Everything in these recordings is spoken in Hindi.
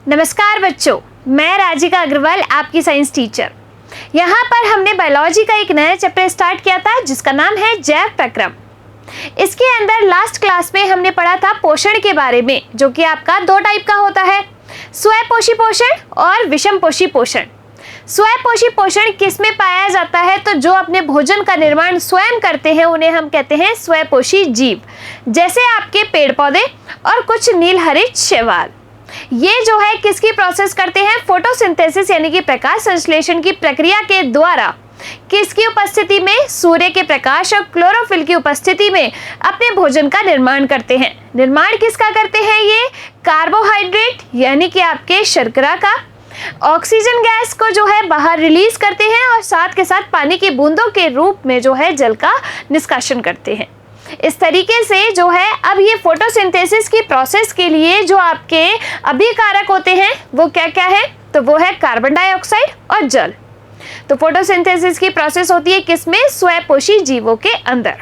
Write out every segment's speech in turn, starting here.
नमस्कार बच्चों, मैं राजिका अग्रवाल आपकी साइंस टीचर। यहाँ पर हमने बायोलॉजी का एक नया चैप्टर स्टार्ट किया था जिसका नाम है जैव प्रक्रम। इसके अंदर लास्ट क्लास में हमने पढ़ा था पोषण के बारे में, जो कि आपका दो टाइप का होता है, स्वपोषी पोषण और विषमपोषी पोषण। स्वपोषी पोषण किस में पाया जाता है? तो जो अपने भोजन का निर्माण स्वयं करते हैं उन्हें हम कहते हैं स्वपोषी जीव, जैसे आपके पेड़ पौधे और कुछ नीलहरित शैवाल। ये जो है किसकी प्रोसेस करते हैं? फोटोसिंथेसिस यानी कि प्रकाश संश्लेषण की प्रक्रिया के द्वारा किसकी उपस्थिति में? सूर्य के प्रकाश और क्लोरोफिल की उपस्थिति में अपने भोजन का निर्माण करते हैं। निर्माण किसका करते हैं? ये कार्बोहाइड्रेट यानी कि आपके शर्करा का, ऑक्सीजन गैस को जो है बाहर रिलीज करते हैं और साथ के साथ पानी की बूंदों के रूप में जो है जल का निष्कासन करते हैं। इस तरीके से जो है अब ये फोटोसिंथेसिस की प्रोसेस के लिए जो आपके अभिकारक होते हैं वो क्या क्या है? तो वो है कार्बन डाइऑक्साइड और जल। तो फोटोसिंथेसिस की प्रोसेस होती है किसमें? स्वपोषी जीवों के अंदर।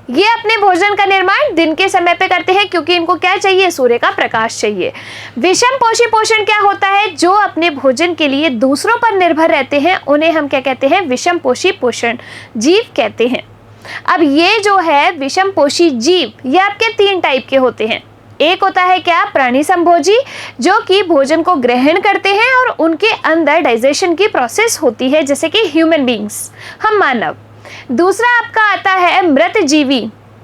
ये अपने भोजन का निर्माण दिन के समय पे करते हैं क्योंकि इनको क्या चाहिए? सूर्य का प्रकाश चाहिए। विषमपोषी पोषण क्या होता है? जो अपने भोजन के लिए दूसरों पर निर्भर रहते हैं उन्हें हम क्या कहते हैं? विषमपोषी पोषण जीव कहते हैं। अब ये जो है विषमपोषी जीव, ये आपके तीन टाइप के होते हैं। एक होता है क्या? प्राणी संभोजी, जो कि भोजन को ग्रहण करते हैं और उनके अंदर डाइजेशन की प्रोसेस होती है, जैसे कि ह्यूमन बींग्स, हम मानव। दूसरा आपका आता है मृतजीवी।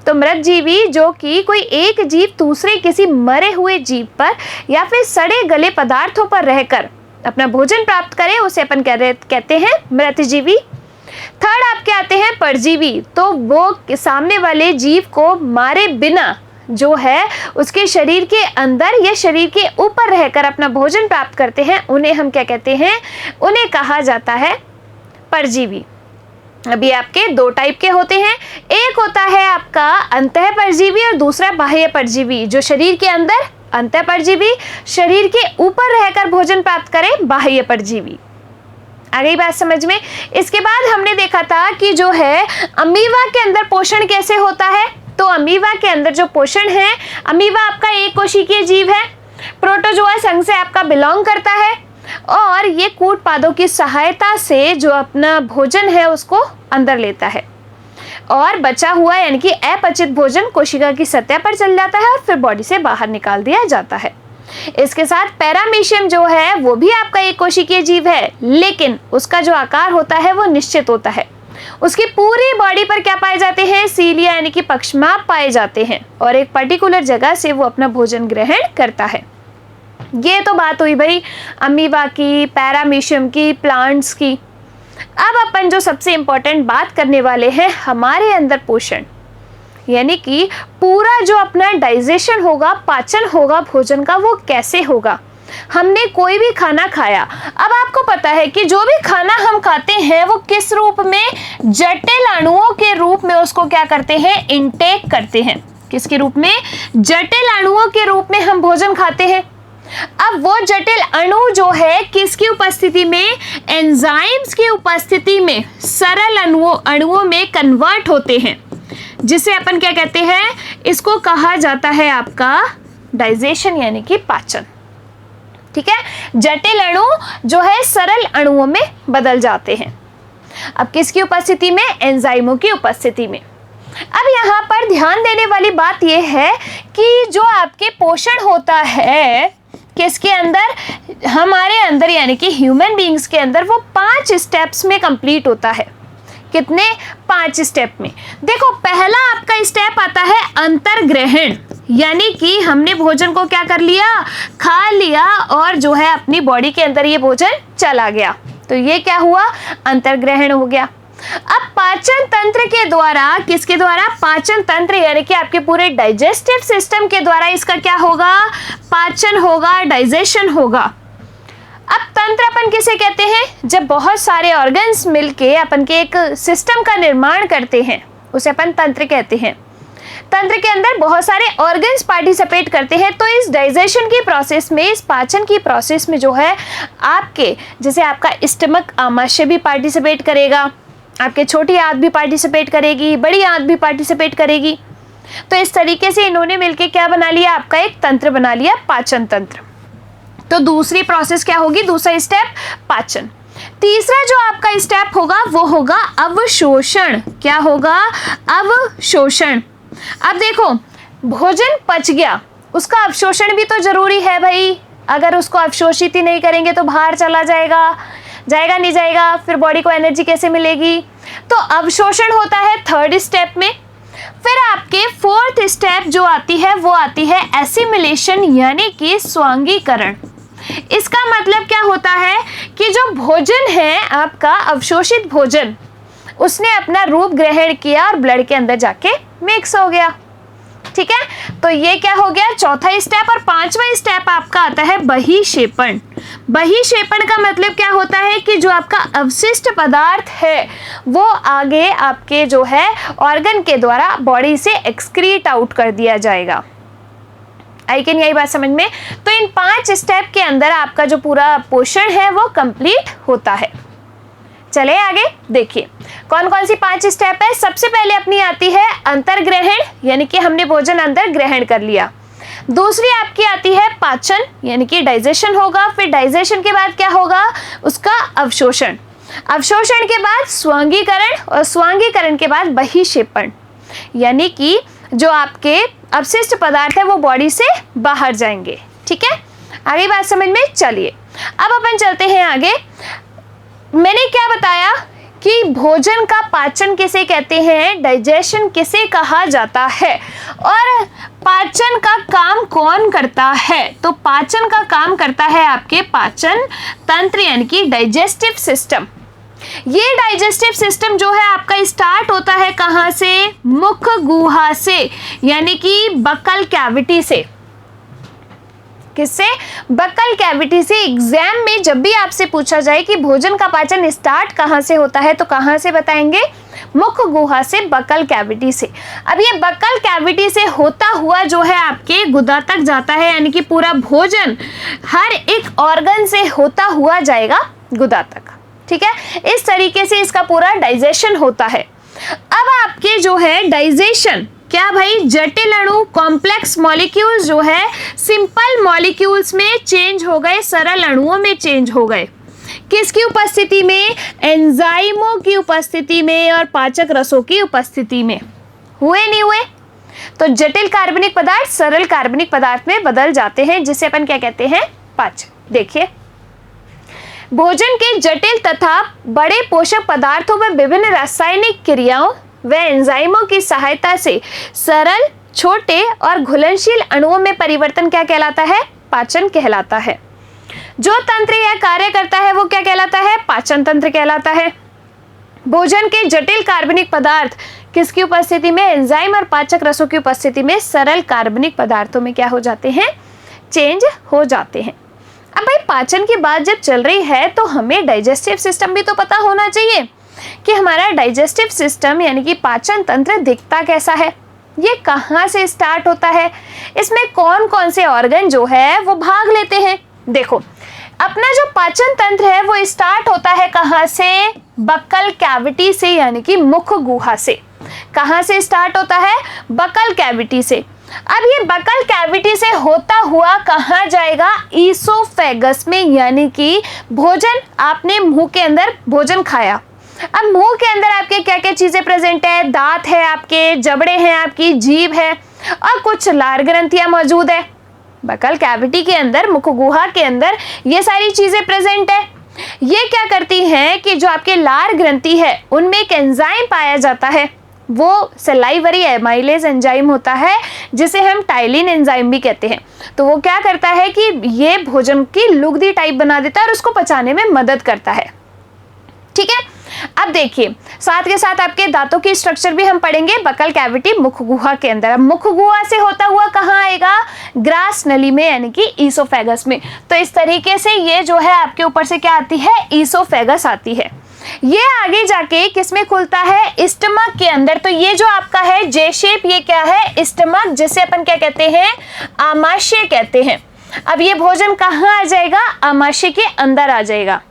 तो मृतजीवी जो कि कोई एक जीव दूसरे किसी मरे हुए जीव पर या फिर सड़े गले पदार्थों पर रहकर अपना भोजन प्राप्त करे, उसे अपन कहते हैं मृतजीवी। थर्ड आपके आते हैं परजीवी। तो वो सामने वाले जीव को मारे बिना जो है उसके शरीर के अंदर या शरीर के ऊपर रहकर अपना भोजन प्राप्त करते हैं, उन्हें हम क्या कहते हैं? उन्हें कहा जाता है परजीवी। अभी आपके दो टाइप के होते हैं। एक होता है आपका अंतः परजीवी और दूसरा बाह्य परजीवी। जो शरीर के अंदर अंतः परजीवी, शरीर के ऊपर रहकर भोजन प्राप्त करे, बाह्य परजीवी। आ गई बात समझ में? इसके बाद हमने देखा था कि जो है अमीबा के अंदर पोषण कैसे होता है। तो अमीबा के अंदर जो पोषण है, अमीबा आपका एक कोशिकीय जीव है, प्रोटोजोआ संघ से आपका बिलोंग करता है और ये कूट पादों की सहायता से जो अपना भोजन है उसको अंदर लेता है और बचा हुआ यानी कि अपचित भोजन कोशिका की सतह पर चल जाता है और फिर बॉडी से बाहर निकाल दिया जाता है। इसके साथ पैरामीशियम जो है वो भी आपका एक कोशिकीय जीव है, लेकिन उसका जो आकार होता है वो निश्चित होता है। उसकी पूरी बॉडी पर क्या पाए जाते हैं? सीलिया यानी कि पक्षमाप पाए जाते हैं और एक पर्टिकुलर जगह से वो अपना भोजन ग्रहण करता है। ये तो बात हुई भाई अमीबा की, पैरामीशियम की, प्लांट्स की। अब अपन जो सबसे इंपॉर्टेंट बात करने वाले हैं, हमारे अंदर पोषण यानी कि पूरा जो अपना डाइजेशन होगा, पाचन होगा भोजन का, वो कैसे होगा? हमने कोई भी खाना खाया, अब आपको पता है कि जो भी खाना हम खाते हैं वो किस रूप में? जटिल अणुओं के रूप में उसको क्या करते हैं? इनटेक करते हैं। किसके रूप में? जटिल अणुओं के रूप में हम भोजन खाते हैं। अब वो जटिल अणु जो है किसकी उपस्थिति में? एंजाइम्स की उपस्थिति में सरल अणुओं में कन्वर्ट होते हैं, जिसे अपन क्या कहते हैं? इसको कहा जाता है आपका डाइजेशन यानी कि पाचन। ठीक है, जटिल अणु जो है सरल अणुओं में बदल जाते हैं। अब किसकी उपस्थिति में? एंजाइमों की उपस्थिति में। अब यहाँ पर ध्यान देने वाली बात यह है कि जो आपके पोषण होता है किसके अंदर? हमारे अंदर यानी कि ह्यूमन बींग्स के अंदर वो 5 स्टेप्स में कंप्लीट होता है। कितने? 5 स्टेप में। देखो, पहला आपका स्टेप आता है अंतर्ग्रहण, यानी कि हमने भोजन को क्या कर लिया? खा लिया और जो है अपनी बॉडी के अंदर ये भोजन चला गया, तो ये क्या हुआ? अंतर्ग्रहण हो गया। अब पाचन तंत्र के द्वारा, किसके द्वारा? पाचन तंत्र यानी कि आपके पूरे डाइजेस्टिव सिस्टम के द्वारा इसका क्या होगा? पाचन होगा, डाइजेशन होगा। अब तंत्र अपन किसे कहते हैं? जब बहुत सारे ऑर्गन्स मिलके अपन के एक सिस्टम का निर्माण करते हैं उसे अपन तंत्र कहते हैं। तंत्र के अंदर बहुत सारे ऑर्गन्स पार्टिसिपेट करते हैं। तो इस डाइजेशन की प्रोसेस में, इस पाचन की प्रोसेस में जो है आपके, जैसे आपका स्टमक आमाशय भी पार्टिसिपेट करेगा, आपके छोटी आंत भी पार्टिसिपेट करेगी, बड़ी आंत भी पार्टिसिपेट करेगी। तो इस तरीके से इन्होंने मिलके क्या बना लिया? आपका एक तंत्र बना लिया, पाचन तंत्र। तो दूसरी प्रोसेस क्या होगी, दूसरा स्टेप पाचन। तीसरा जो आपका स्टेप होगा वो होगा अवशोषण। क्या होगा, अवशोषण। अब देखो भोजन पच गया, उसका अवशोषण भी तो जरूरी है भाई। अगर उसको अवशोषित ही नहीं करेंगे तो बाहर चला जाएगा, जाएगा नहीं जाएगा, फिर बॉडी को एनर्जी कैसे मिलेगी। तो अवशोषण होता है थर्ड स्टेप में। फिर आपके फोर्थ स्टेप जो आती है वो आती है एसिमिलेशन यानी कि स्वांगीकरण। इसका मतलब क्या होता है कि जो भोजन है आपका अवशोषित भोजन, उसने अपना रूप ग्रहण किया और ब्लड के अंदर जाके मिक्स हो गया। ठीक है, तो ये क्या हो गया, चौथा स्टेप। और पांचवा स्टेप आपका आता है बहिक्षेपण। बहिक्षेपण का मतलब क्या होता है कि जो आपका अवशिष्ट पदार्थ है वो आगे आपके जो है ऑर्गन के द्वारा बॉडी से एक्सक्रीट आउट कर दिया जाएगा। आई कैन, यही बात समझ में। तो इन 5 स्टेप के अंदर आपका जो पूरा पोषण है वो कंप्लीट होता है। चले आगे देखिए कौन कौन सी 5 स्टेप है। सबसे पहले अपनी आती है अंतर्ग्रहण, यानी कि हमने भोजन अंदर ग्रहण कर लिया। दूसरी आपकी आती है पाचन, यानी कि डाइजेशन होगा। फिर डाइजेशन के बाद क्या होगा, उसका अवशोषण। अवशोषण के बाद स्वांगीकरण, और स्वांगीकरण के बाद बहिक्षेपण, यानी कि जो आपके अवशिष्ट पदार्थ है वो बॉडी से बाहर जाएंगे। ठीक है, आगे बात समझ में। चलिए अब अपन चलते हैं आगे। मैंने क्या बताया कि भोजन का पाचन किसे कहते हैं, डाइजेशन किसे कहा जाता है, और पाचन का काम कौन करता है। तो पाचन का काम करता है आपके पाचन तंत्र यानी कि डाइजेस्टिव सिस्टम। ये डाइजेस्टिव सिस्टम जो है आपका स्टार्ट होता है कहाँ से, मुख गुहा से, यानी कि बक्कल कैविटी से। किससे, बक्कल कैविटी से। एग्जाम में जब भी आपसे पूछा जाए कि भोजन का पाचन स्टार्ट कहाँ से होता है तो कहाँ से बताएंगे, मुख गुहा से, बक्कल कैविटी से। अब ये बक्कल कैविटी से होता हुआ जो है आपके गुदा तक जाता है, यानी कि पूरा भोजन हर एक ऑर्गन से होता हुआ जाएगा गुदा तक। ठीक है, इस तरीके से इसका पूरा डाइजेशन होता है। अब आपके जो है डाइजेशन क्या भाई, जटिल अणु कॉम्प्लेक्स मॉलिक्यूल्स जो है सिंपल मॉलिक्यूल्स में चेंज हो गए, सरल अणुओं में चेंज हो गए। किसकी उपस्थिति में, एंजाइमों की उपस्थिति में और पाचक रसों की उपस्थिति में। हुए नहीं हुए, तो जटिल कार्बनिक पदार्थ सरल कार्बनिक पदार्थ में बदल जाते हैं, जिसे अपन क्या कहते हैं, पाचन। देखिए भोजन के जटिल तथा बड़े पोषक पदार्थों में विभिन्न रासायनिक क्रियाओं व एंजाइमों की सहायता से सरल, छोटे और घुलनशील अणुओं में परिवर्तन क्या कहलाता है, पाचन कहलाता है। जो तंत्र यह कार्य करता है वो क्या कहलाता है, पाचन तंत्र कहलाता है। भोजन के जटिल कार्बनिक पदार्थ किसकी उपस्थिति में, एंजाइम और पाचक रसों की उपस्थिति में सरल कार्बनिक पदार्थों में क्या हो जाते हैं, चेंज हो जाते हैं। अब भाई पाचन की बात जब चल रही है तो हमें डाइजेस्टिव सिस्टम भी तो पता होना चाहिए कि हमारा डाइजेस्टिव सिस्टम यानी कि पाचन तंत्र दिखता कैसा है, ये कहाँ से स्टार्ट होता है, इसमें कौन कौन से ऑर्गन जो है वो भाग लेते हैं। देखो अपना जो पाचन तंत्र है वो स्टार्ट होता है कहाँ से, बक्कल कैविटी से, यानी कि मुख गुहा से। कहाँ से स्टार्ट होता है, बक्कल कैविटी से। अब ये बक्कल कैविटी से होता हुआ कहाँ जाएगा, ईसोफेगस में, यानी कि भोजन आपने मुंह के अंदर भोजन खाया। अब मुंह के अंदर आपके क्या क्या चीजें प्रेजेंट है, दांत है आपके, जबड़े हैं आपकी, जीभ है और कुछ लार ग्रंथियां मौजूद है। बक्कल कैविटी के अंदर, मुख गुहा के अंदर ये सारी चीजें प्रेजेंट है। ये क्या करती हैं कि जो आपके लार ग्रंथि है उनमें एक एंजाइम पाया जाता है, वो सलाइवरी एमाइलेज एंजाइम होता है, जिसे हम टाइलिन एंजाइम भी कहते हैं। तो वो क्या करता है कि ये भोजन की लुगदी टाइप बना देता है और उसको पचाने में मदद करता है। ठीक है, अब देखिए साथ के साथ आपके दांतों की स्ट्रक्चर भी हम पढ़ेंगे, बक्कल कैविटी मुख गुहा के अंदर। अब मुख गुहा से होता हुआ कहाँ आएगा, ग्रास नली में, यानी कि ईसोफेगस में। तो इस तरीके से ये जो है आपके ऊपर से क्या आती है, ईसोफेगस आती है। ये आगे जाके किसमें खुलता है, स्टमक के अंदर। तो ये जो आपका है जे शेप, ये क्या है, स्टमक, जिसे अपन क्या कहते हैं, आमाशय कहते हैं। अब ये भोजन कहाँ आ जाएगा, आमाशय के अंदर आ जाएगा।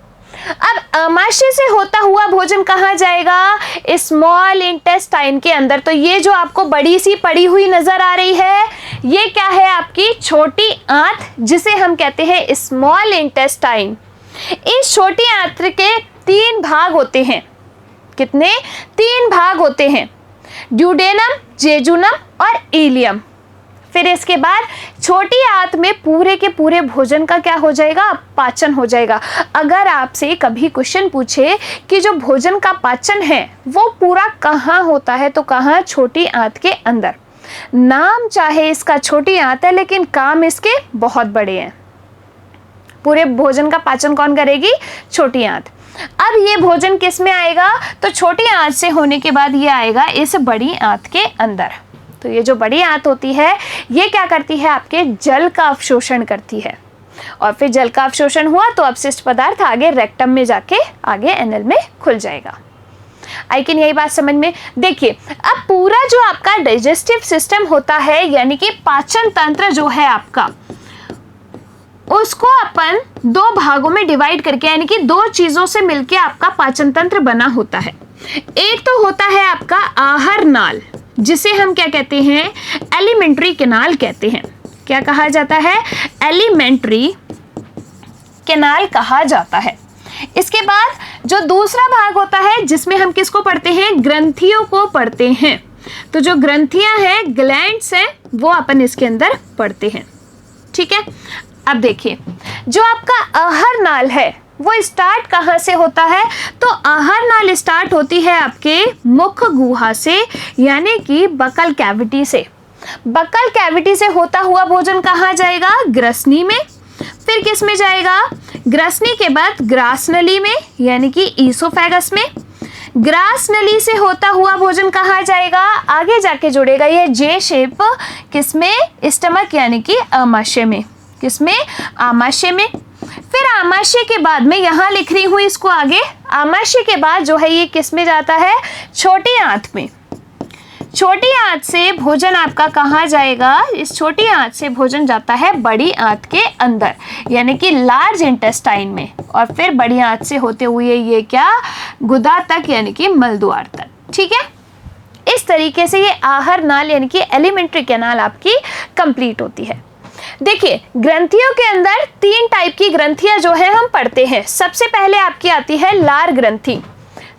अब आमाशय से होता हुआ भोजन कहाँ जाएगा? स्मॉल इंटेस्टाइन के अंदर। तो ये जो आपको बड़ी सी पड़ी हुई नजर आ रही है, ये क्या है? आपकी छोटी आंत, जिसे हम कहते हैं स्मॉल इंटेस्टाइन। इस छोटी आंत के 3 भाग होते हैं। कितने? 3 भाग होते हैं, ड्यूडेनम, जेजुनम और इलियम। फिर इसके बाद छोटी आंत में पूरे के पूरे भोजन का क्या हो जाएगा? पाचन हो जाएगा। अगर आपसे कभी क्वेश्चन पूछे कि जो भोजन का पाचन है वो पूरा कहाँ होता है, तो कहाँ? छोटी आंत के अंदर। नाम चाहे इसका छोटी आंत है, लेकिन काम इसके बहुत बड़े हैं। पूरे भोजन का पाचन कौन करेगी? छोटी आंत। अब ये भोजन किस में आएगा? तो छोटी आंत से होने के बाद ये आएगा इस बड़ी आंत के अंदर। तो ये जो बड़ी आंत होती है, ये क्या करती है? आपके जल का अवशोषण करती है, और फिर जल का अवशोषण हुआ तो अपशिष्ट पदार्थ आगे रेक्टम में जाके आगे एनल में खुल जाएगा। आई कैन यही बात समझ में? देखिए, अब पूरा जो आपका डाइजेस्टिव सिस्टम होता है, यानी कि पाचन तंत्र जो है आपका, उसको अपन 2 भागों में डिवाइड करके, यानी कि 2 चीजों से मिलके आपका पाचन तंत्र बना होता है। एक तो होता है आपका आहार नाल, जिसे हम क्या कहते हैं? एलिमेंट्री कैनाल कहते हैं। क्या कहा जाता है? एलिमेंट्री कैनाल कहा जाता है। इसके बाद जो दूसरा भाग होता है, जिसमें हम किसको पढ़ते हैं? ग्रंथियों को पढ़ते हैं। तो जो ग्रंथियां हैं, ग्लैंड्स हैं, वो अपन इसके अंदर पढ़ते हैं। ठीक है। अब देखिए, जो आपका आहार नाल है वो स्टार्ट कहाँ से होता है? तो आहार नाल स्टार्ट होती है आपके मुख गुहा से, यानी कि बकल कैविटी से। बकल कैविटी से होता हुआ भोजन कहाँ जाएगा? ग्रसनी में। फिर किस में जाएगा? ग्रसनी के बाद ग्रास नली में, यानी कि ईसोफेगस में। ग्रास नली से होता हुआ भोजन कहाँ जाएगा? आगे जाके जुड़ेगा ये जे शेप, किसमें? स्टमक, यानी कि आमाशय में। किसमें? आमाशय में। फिर आमाशय के बाद में यहाँ लिख रही हूँ इसको आगे, आमाशय के बाद जो है ये किस में जाता है? छोटी आंत में। छोटी आंत से भोजन आपका कहाँ जाएगा? इस छोटी आंत से भोजन जाता है बड़ी आंत के अंदर, यानी कि लार्ज इंटेस्टाइन में, और फिर बड़ी आंत से होते हुए ये क्या? गुदा तक, यानी कि मलद्वार तक। ठीक है। इस तरीके से ये आहार नाल, यानी कि एलिमेंट्री कैनाल आपकी कंप्लीट होती है। देखिए, ग्रंथियों के अंदर 3 टाइप की ग्रंथियां जो है हम पढ़ते हैं। सबसे पहले आपकी आती है लार ग्रंथि।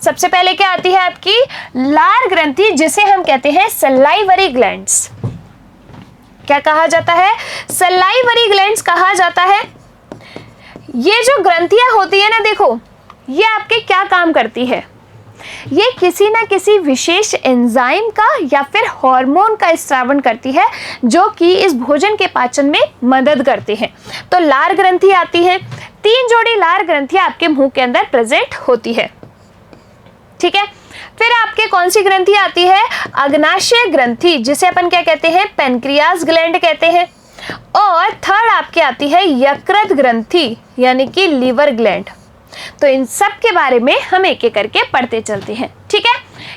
सबसे पहले क्या आती है आपकी? लार ग्रंथि, जिसे हम कहते हैं सलाइवरी ग्लैंड्स। क्या कहा जाता है? सलाइवरी ग्लैंड्स कहा जाता है। ये जो ग्रंथियां होती है ना, देखो, ये आपके क्या काम करती है? ये किसी ना किसी विशेष एंजाइम का या फिर हार्मोन का स्रावन करती है, जो कि इस भोजन के पाचन में मदद करते हैं। तो लार ग्रंथि आती है। 3 जोड़ी लार ग्रंथियां आपके मुंह के अंदर प्रेजेंट होती है। ठीक है। फिर आपके कौन सी ग्रंथि आती है? अग्नाशय ग्रंथि, जिसे अपन क्या कहते हैं? पेनक्रियास ग्लैंड कहते हैं। और थर्ड आपके आती है यकृत ग्रंथि, यानी कि लीवर ग्लैंड। तो इन सब के बारे में हम एक एक करके पढ़ते चलते हैं। ठीक है।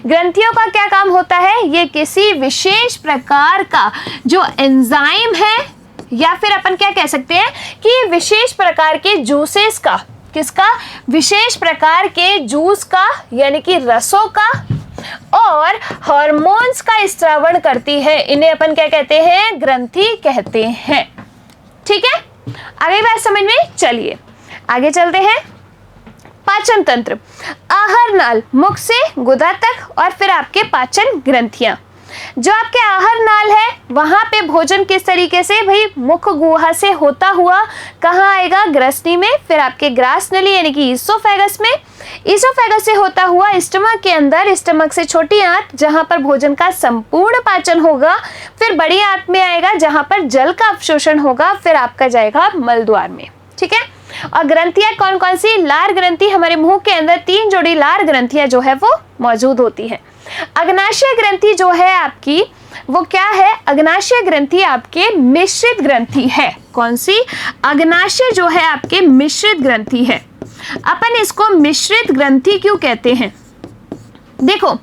ग्रंथियों का क्या काम होता है? ये किसी विशेष प्रकार का जो एंजाइम है, या फिर अपन क्या कह सकते हैं कि विशेष प्रकार के जूसेस का, किसका? विशेष प्रकार के जूस का, यानी कि रसों का, और हार्मोन्स का स्रावन करती है। इन्हें अपन क्या कहते हैं? ग्रंथि कहते हैं। ठीक है। आगे बात समझ में? चलिए आगे चलते हैं। पाचन तंत्र, आहार नाल, मुख से गुदा तक, और फिर आपके पाचन ग्रंथियां। जो आपके आहार नाल है, वहां पे भोजन किस तरीके से? भाई मुख गुहा से होता हुआ कहाँ आएगा? ग्रसनी में। फिर आपके ग्रास नली, यानी कि ईसोफेगस में। ईसोफेगस से होता हुआ स्टमक के अंदर, स्टमक से छोटी आंत, जहां पर भोजन का संपूर्ण पाचन होगा। फिर बड़ी आंत में आएगा, जहां पर जल का अवशोषण होगा। फिर आपका जाएगा मलद्वार में। ठीक है। और ग्रंथियां कौन कौन सी? लार ग्रंथि, हमारे मुंह के अंदर 3 जोड़ी लार ग्रंथियां जो है वो मौजूद होती है। अग्नाशय ग्रंथि जो है आपकी, वो क्या है? अग्नाशय ग्रंथि आपके मिश्रित ग्रंथि है। कौन सी? अग्नाशय जो है आपके मिश्रित ग्रंथि है। अपन इसको मिश्रित ग्रंथि क्यों कहते हैं? देखो,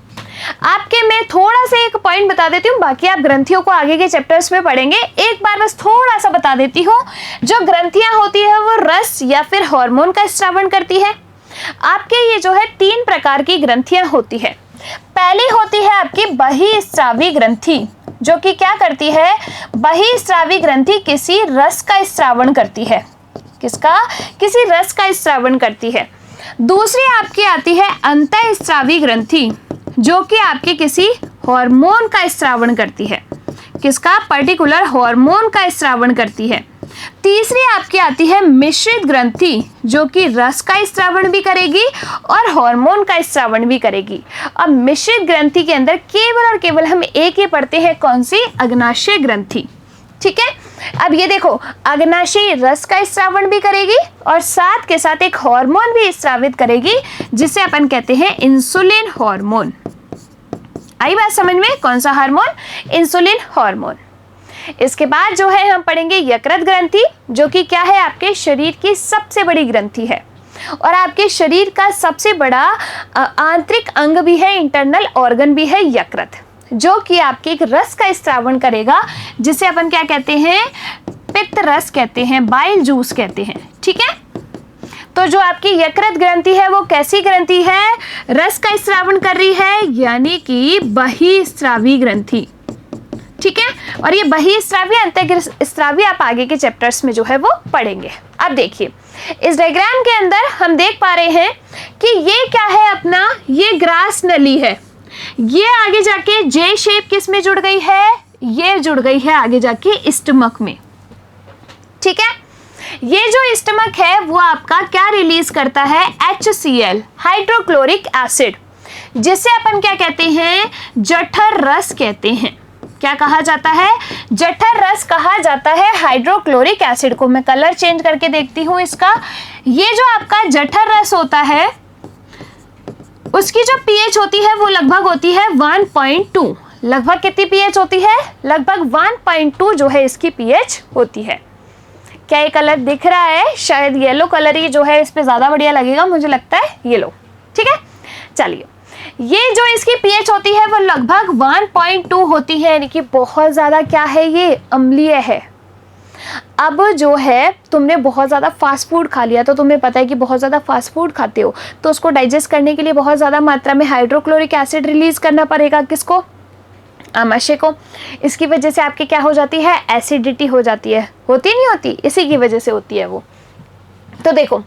आपके मैं थोड़ा सा एक पॉइंट बता देती हूँ, बाकी आप ग्रंथियों को आगे के चैप्टर्स में पढ़ेंगे। एक बार बस थोड़ा सा बता देती हूँ। जो ग्रंथियां होती है वो रस या फिर हार्मोन का स्रावन करती है। आपके ये जो है 3 प्रकार की ग्रंथियां होती है। पहली होती है आपकी बहिस्रावी ग्रंथि, जो कि क्या करती है, बहिस्रावी ग्रंथि किसी रस का स्रावण करती है। किसका? किसी रस का स्रावण करती है। दूसरी आपकी आती है अंतःस्रावी ग्रंथि, जो कि आपके किसी हार्मोन का स्रावण करती है। किसका? पर्टिकुलर हार्मोन का स्रावण करती है। तीसरी आपकी आती है मिश्रित ग्रंथि, जो कि रस का स्रावण भी करेगी और हार्मोन का स्रावण भी करेगी। अब मिश्रित ग्रंथि के अंदर केवल और केवल हम एक ही पढ़ते हैं, कौन सी? अग्नाशय ग्रंथि। ठीक है, अब ये देखो, अग्नाशय रस का स्रावण भी करेगी और साथ के साथ एक हार्मोन भी स्रावित करेगी, जिसे अपन कहते हैं इंसुलिन हार्मोन। आई बात समझ में? कौन सा हार्मोन? Insulin hormone. इसके बाद जो है हम पढ़ेंगे यकृत ग्रंथि, जो कि क्या है, आपके शरीर की सबसे बड़ी ग्रंथि है और आपके शरीर का सबसे बड़ा आंतरिक अंग भी है, इंटरनल ऑर्गन भी है यकृत, जो कि आपके एक रस का स्रावण करेगा, जिसे अपन क्या कहते हैं? पित्त रस कहते हैं, बाइल जूस कहते हैं। ठीक है, तो जो आपकी यकृत ग्रंथि है वो कैसी ग्रंथि है? रस का स्रावण कर रही है, यानी कि बहिस्रावी ग्रंथि। ठीक है, और ये बहिस्रावी अंतःस्रावी आप आगे के चैप्टर्स में जो है वो पढ़ेंगे। अब देखिए, इस डायग्राम के अंदर हम देख पा रहे हैं कि ये क्या है अपना, ये ग्रास नली है। ये आगे जाके जे शेप किस में जुड़ गई है? ये जुड़ गई है आगे जाके स्टमक में। ठीक है, ये जो स्टमक है वो आपका क्या रिलीज करता है? HCl, हाइड्रोक्लोरिक एसिड, जिसे अपन क्या कहते हैं? जठर रस कहते हैं। क्या कहा जाता है? जठर रस कहा जाता है हाइड्रोक्लोरिक एसिड को। मैं कलर चेंज करके देखती हूँ इसका। ये जो आपका जठर रस होता है, उसकी जो pH होती है वो लगभग होती है 1.2। लगभग कितनी pH होती है? लगभग 1.2 जो है इसकी pH होती है। क्या ये कलर दिख रहा है? शायद येलो कलर ही जो है इस पे ज़्यादा बढ़िया लगेगा, मुझे लगता है येलो। ठीक है, चलिए, ये जो इसकी pH होती है वो लगभग 1.2 होती है, यानी कि बहुत ज़्यादा क्या है, ये अम्लीय है। अब जो है तुमने बहुत ज़्यादा फास्ट फूड खा लिया, तो तुम्हें पता है कि बहुत ज़्यादा फास्ट फूड खाते हो तो उसको डाइजेस्ट करने के लिए बहुत ज़्यादा मात्रा में हाइड्रोक्लोरिक एसिड रिलीज करना पड़ेगा। किसको? आमाशय को। इसकी वजह से आपकी क्या हो जाती है? एसिडिटी हो जाती है। होती नहीं होती? इसी की वजह से होती है वो। तो देखो,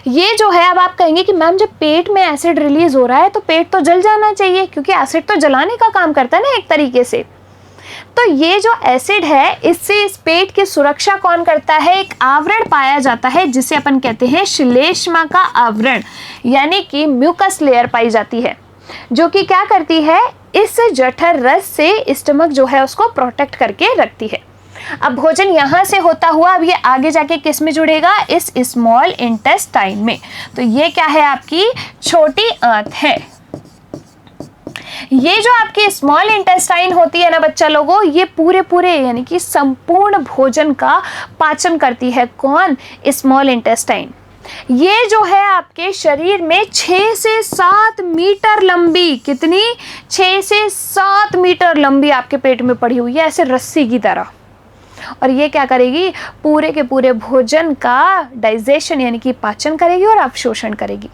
ये जो है, अब आप कहेंगे कि मैम जब पेट में एसिड रिलीज हो रहा है तो पेट तो जल जाना चाहिए, क्योंकि एसिड तो जलाने का काम करता है ना एक तरीके से। तो ये जो एसिड है, इससे इस पेट की सुरक्षा कौन करता है? एक आवरण पाया जाता है, जिसे अपन कहते हैं श्लेष्मा का आवरण, यानी कि म्यूकस लेयर पाई जाती है, जो कि क्या करती है? इस जठर रस से स्टमक जो है उसको प्रोटेक्ट करके रखती है। अब भोजन यहाँ से होता हुआ अब ये आगे जाके किस में जुड़ेगा? इस स्मॉल इंटेस्टाइन में। तो ये क्या है? आपकी छोटी आंत है। ये जो आपकी स्मॉल इंटेस्टाइन होती है ना बच्चा लोगों, ये पूरे यानी कि संपूर्ण भोजन का पाचन करती है। कौन? Small intestine. ये जो है आपके शरीर में 6 से 7 मीटर लंबी, कितनी? 6 से 7 मीटर लंबी आपके पेट में पड़ी हुई है, ऐसे रस्सी की तरह। और ये क्या करेगी? पूरे के पूरे भोजन का डाइजेशन यानी कि पाचन करेगी और अवशोषण करेगी।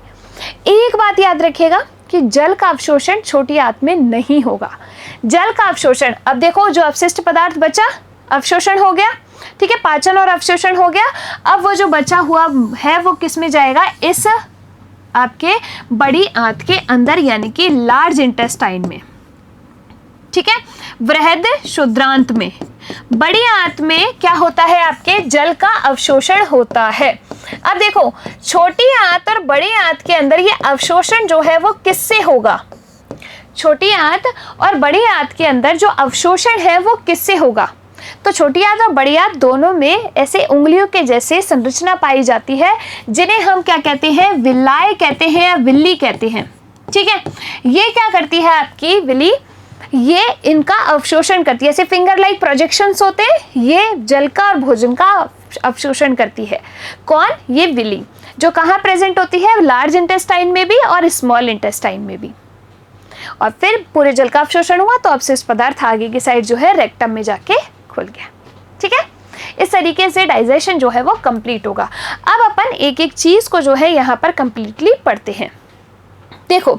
एक बात याद रखिएगा कि जल का अवशोषण छोटी आंत में नहीं होगा। जल का अवशोषण, अब देखो जो अपशिष्ट पदार्थ बचा, अवशोषण हो गया, ठीक है, पाचन और अवशोषण हो गया। अब वो जो बचा हुआ है वो किस में जाएगा? इस आपके बड़ी आंत के अंदर, यानी कि लार्ज इंटेस्टाइन में। ठीक है, वृहद शुद्रांत में। बड़ी आंत में क्या होता है? आपके जल का अवशोषण होता है। अब देखो, छोटी आंत और बड़ी आंत के अंदर ये अवशोषण जो है वो किससे होगा? छोटी आंत और बड़ी आंत के अंदर जो अवशोषण है वो किससे होगा? तो छोटी आंत और बड़ी आंत दोनों में ऐसे उंगलियों के जैसे संरचना पाई जाती है, जिन्हें हम क्या कहते हैं? विलाय कहते हैं या विल्ली कहते हैं। ठीक है, ये क्या करती है आपकी विली? ये इनका अवशोषण करती है। ऐसे फिंगर लाइक प्रोजेक्शंस होते हैं, ये जल का और भोजन का अवशोषण करती है। कौन? ये विली, जो कहाँ प्रेजेंट होती है? लार्ज इंटेस्टाइन में भी और स्मॉल इंटेस्टाइन में भी। और फिर पूरे जल का अवशोषण हुआ तो अपशिष्ट पदार्थ आगे की साइड जो है रेक्टम में जाके खुल गया। ठीक है, इस तरीके से डाइजेशन जो है वो कंप्लीट होगा। अब अपन एक एक चीज़ को जो है यहाँ पर कंप्लीटली पढ़ते हैं। देखो,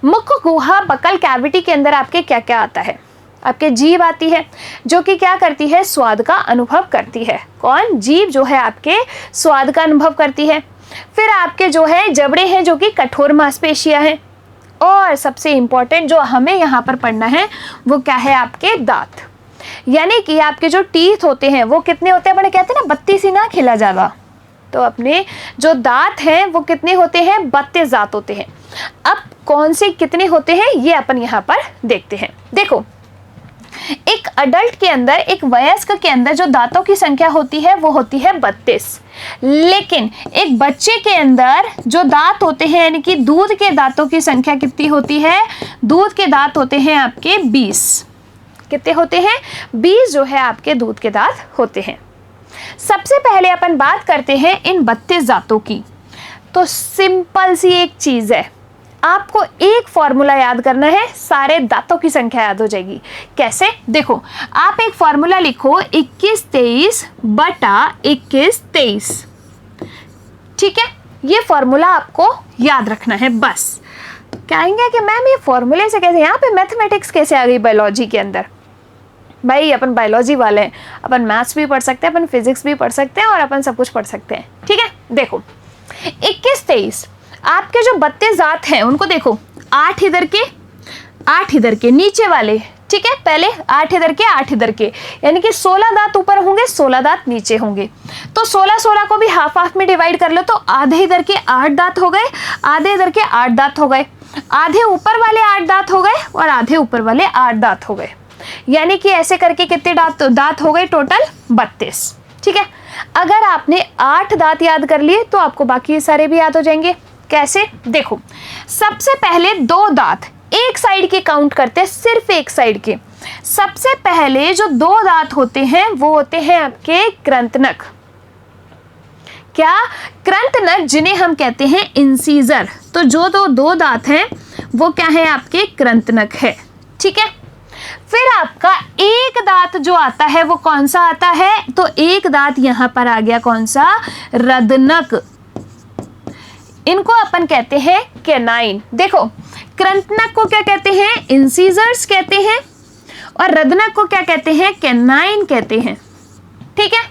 मुख, गुहा, बकल कैविटी के अंदर आपके क्या क्या आता है? आपके जीभ आती है जो कि क्या करती है? स्वाद का अनुभव करती है। कौन? जीभ जो है आपके स्वाद का अनुभव करती है। फिर आपके जो है जबड़े हैं जो कि कठोर मांसपेशियां हैं। और सबसे इंपॉर्टेंट जो हमें यहाँ पर पढ़ना है वो क्या है? आपके दांत, यानी कि आपके जो टीथ होते हैं वो कितने होते हैं? बड़े कहते हैं ना, 32 ना खिला ज़्यादा। तो अपने जो दांत हैं वो कितने होते हैं? 32 दांत होते हैं। अब कौन से कितने होते हैं ये अपन यहाँ पर देखते हैं। देखो, एक अडल्ट के अंदर, एक वयस्क के अंदर जो दांतों की संख्या होती है वो होती है 32। लेकिन एक बच्चे के अंदर जो दांत होते हैं, यानी कि दूध के दांतों की संख्या कितनी होती है? दूध के दांत होते हैं आपके 20। कितने होते हैं? 20 जो है आपके दूध के दांत होते हैं। सबसे पहले अपन बात करते हैं इन 32 दांतों की। तो सिंपल सी एक चीज़ है, आपको एक फॉर्मूला याद करना है, सारे दांतों की संख्या याद हो जाएगी। कैसे? देखो, आप एक फॉर्मूला लिखो 21 23 बटा 21 23। ठीक है, ये फॉर्मूला आपको याद रखना है। बस कहेंगे कि मैम ये फॉर्मूले से कैसे, यहाँ पे मैथमेटिक्स कैसे आ गई बायोलॉजी के अंदर? भाई अपन बायोलॉजी वाले हैं, अपन मैथ्स भी पढ़ सकते हैं, अपन फिजिक्स भी पढ़ सकते हैं और अपन सब कुछ पढ़ सकते हैं। ठीक है, देखो 21 23 आपके जो 32 दांत हैं उनको देखो, 8 इधर के 8 इधर के नीचे वाले। ठीक है, पहले 8 इधर के 8 इधर के, यानी कि 16 दांत ऊपर होंगे, 16 दांत नीचे होंगे। तो 16 को भी हाफ हाफ में डिवाइड कर लो, तो आधे इधर के 8 दांत हो गए, आधे इधर के 8 दांत हो गए, आधे ऊपर वाले 8 दांत हो गए और आधे ऊपर वाले 8 दांत हो गए। यानी कि ऐसे करके कितने दांत हो गए? टोटल 32। ठीक है, अगर आपने 8 दांत याद कर लिए तो आपको बाकी सारे भी याद हो जाएंगे। कैसे? देखो, सबसे पहले 2 दांत एक साइड के काउंट करते हैं, सिर्फ एक साइड के। सबसे पहले जो 2 दांत होते हैं वो होते हैं आपके कृंतनक। क्या? कृंतनक, जिन्हें हम कहते हैं इंसीजर। तो जो 2 दांत हैं वो क्या है? आपके कृंतनक है। ठीक है, फिर आपका एक दांत जो आता है वो कौन सा आता है? तो एक दांत यहां पर आ गया, कौन सा? रदनक। इनको अपन कहते हैं कैनाइन। देखो, कृंतनक को क्या कहते हैं? इंसीजर्स कहते हैं, और रदनक को क्या कहते हैं? कैनाइन कहते हैं। ठीक है,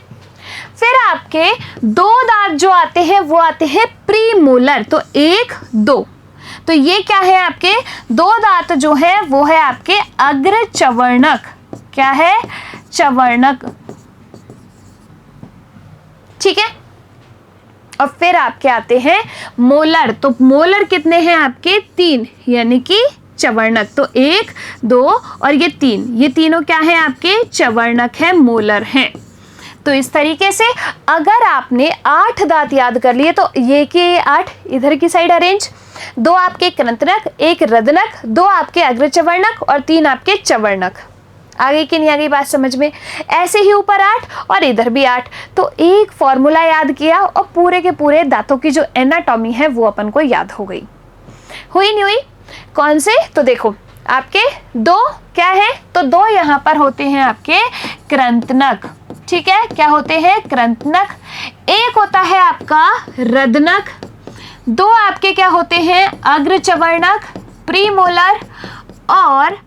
फिर आपके 2 दांत जो आते हैं वो आते हैं प्रीमोलर। तो 1 2, तो ये क्या है? आपके 2 दांत जो है वो है आपके अग्र चवर्णक। क्या है? चवर्णक। ठीक है, और फिर आपके आते हैं मोलर। तो मोलर कितने हैं आपके? 3, यानी कि चवर्णक। तो 1 2 और ये 3, ये तीनों क्या है? आपके चवर्णक है, मोलर हैं। तो इस तरीके से अगर आपने 8 दांत याद कर लिए तो ये कि 8 इधर की साइड अरेंज, 2 आपके कृंतनक, 1 रदनक, 2 आपके अग्रचवर्णक और 3 आपके चवर्णक। आ गई कि नहीं आ गई बात समझ में? ऐसे ही ऊपर 8 और इधर भी 8। तो एक फॉर्मूला याद किया और पूरे के पूरे दांतों की जो एनाटॉमी है वो अपन को याद हो गई। हुई नहीं हुई? कौन से? तो देखो, आपके 2 क्या है? तो 2 यहाँ पर होते हैं आपके कृंतनक। ठीक है, क्या होते हैं? कृंतनक। एक होता है आपका रदनक, 2 आपके क्या होते हैं? अग्रचवर्णक, प्रीमोलर, और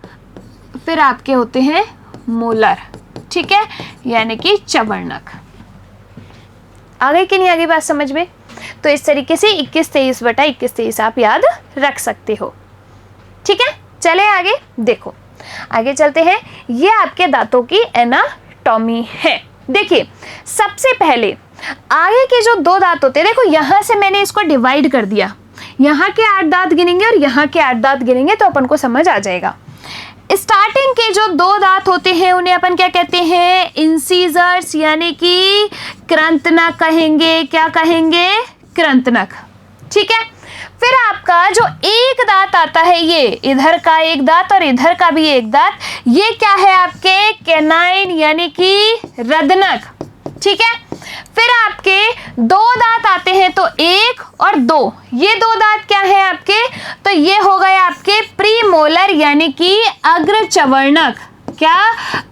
फिर आपके होते हैं मोलर। ठीक है, यानी कि चवर्णक। आ गई कि नहीं आ गई बात समझ में? तो इस तरीके से 21 23 बटा 21 23 आप याद रख सकते हो। ठीक है, चले आगे। देखो, आगे चलते हैं। ये आपके दांतों की एनाटॉमी है। देखिए, सबसे पहले आगे के जो 2 दांत होते हैं, देखो यहां से मैंने इसको डिवाइड कर दिया, यहाँ के 8 दांत गिनेंगे और यहाँ के 8 दांत गिनेंगे तो अपन को समझ आ जाएगा। स्टार्टिंग के जो 2 दांत होते हैं उन्हें अपन क्या कहते हैं? इंसीजर्स, यानी कि कृंतनक कहेंगे। क्या कहेंगे? कृंतनक। ठीक है, फिर आपका जो एक दांत आता है, ये इधर का एक दांत और इधर का भी एक दांत, ये क्या है? आपके कैनाइन, यानी कि रदनक। ठीक है, फिर आपके 2 दांत आते हैं, तो 1 और 2, ये 2 दांत क्या है आपके? तो ये हो गए आपके प्रीमोलर, यानी कि अग्रचवर्णक। क्या?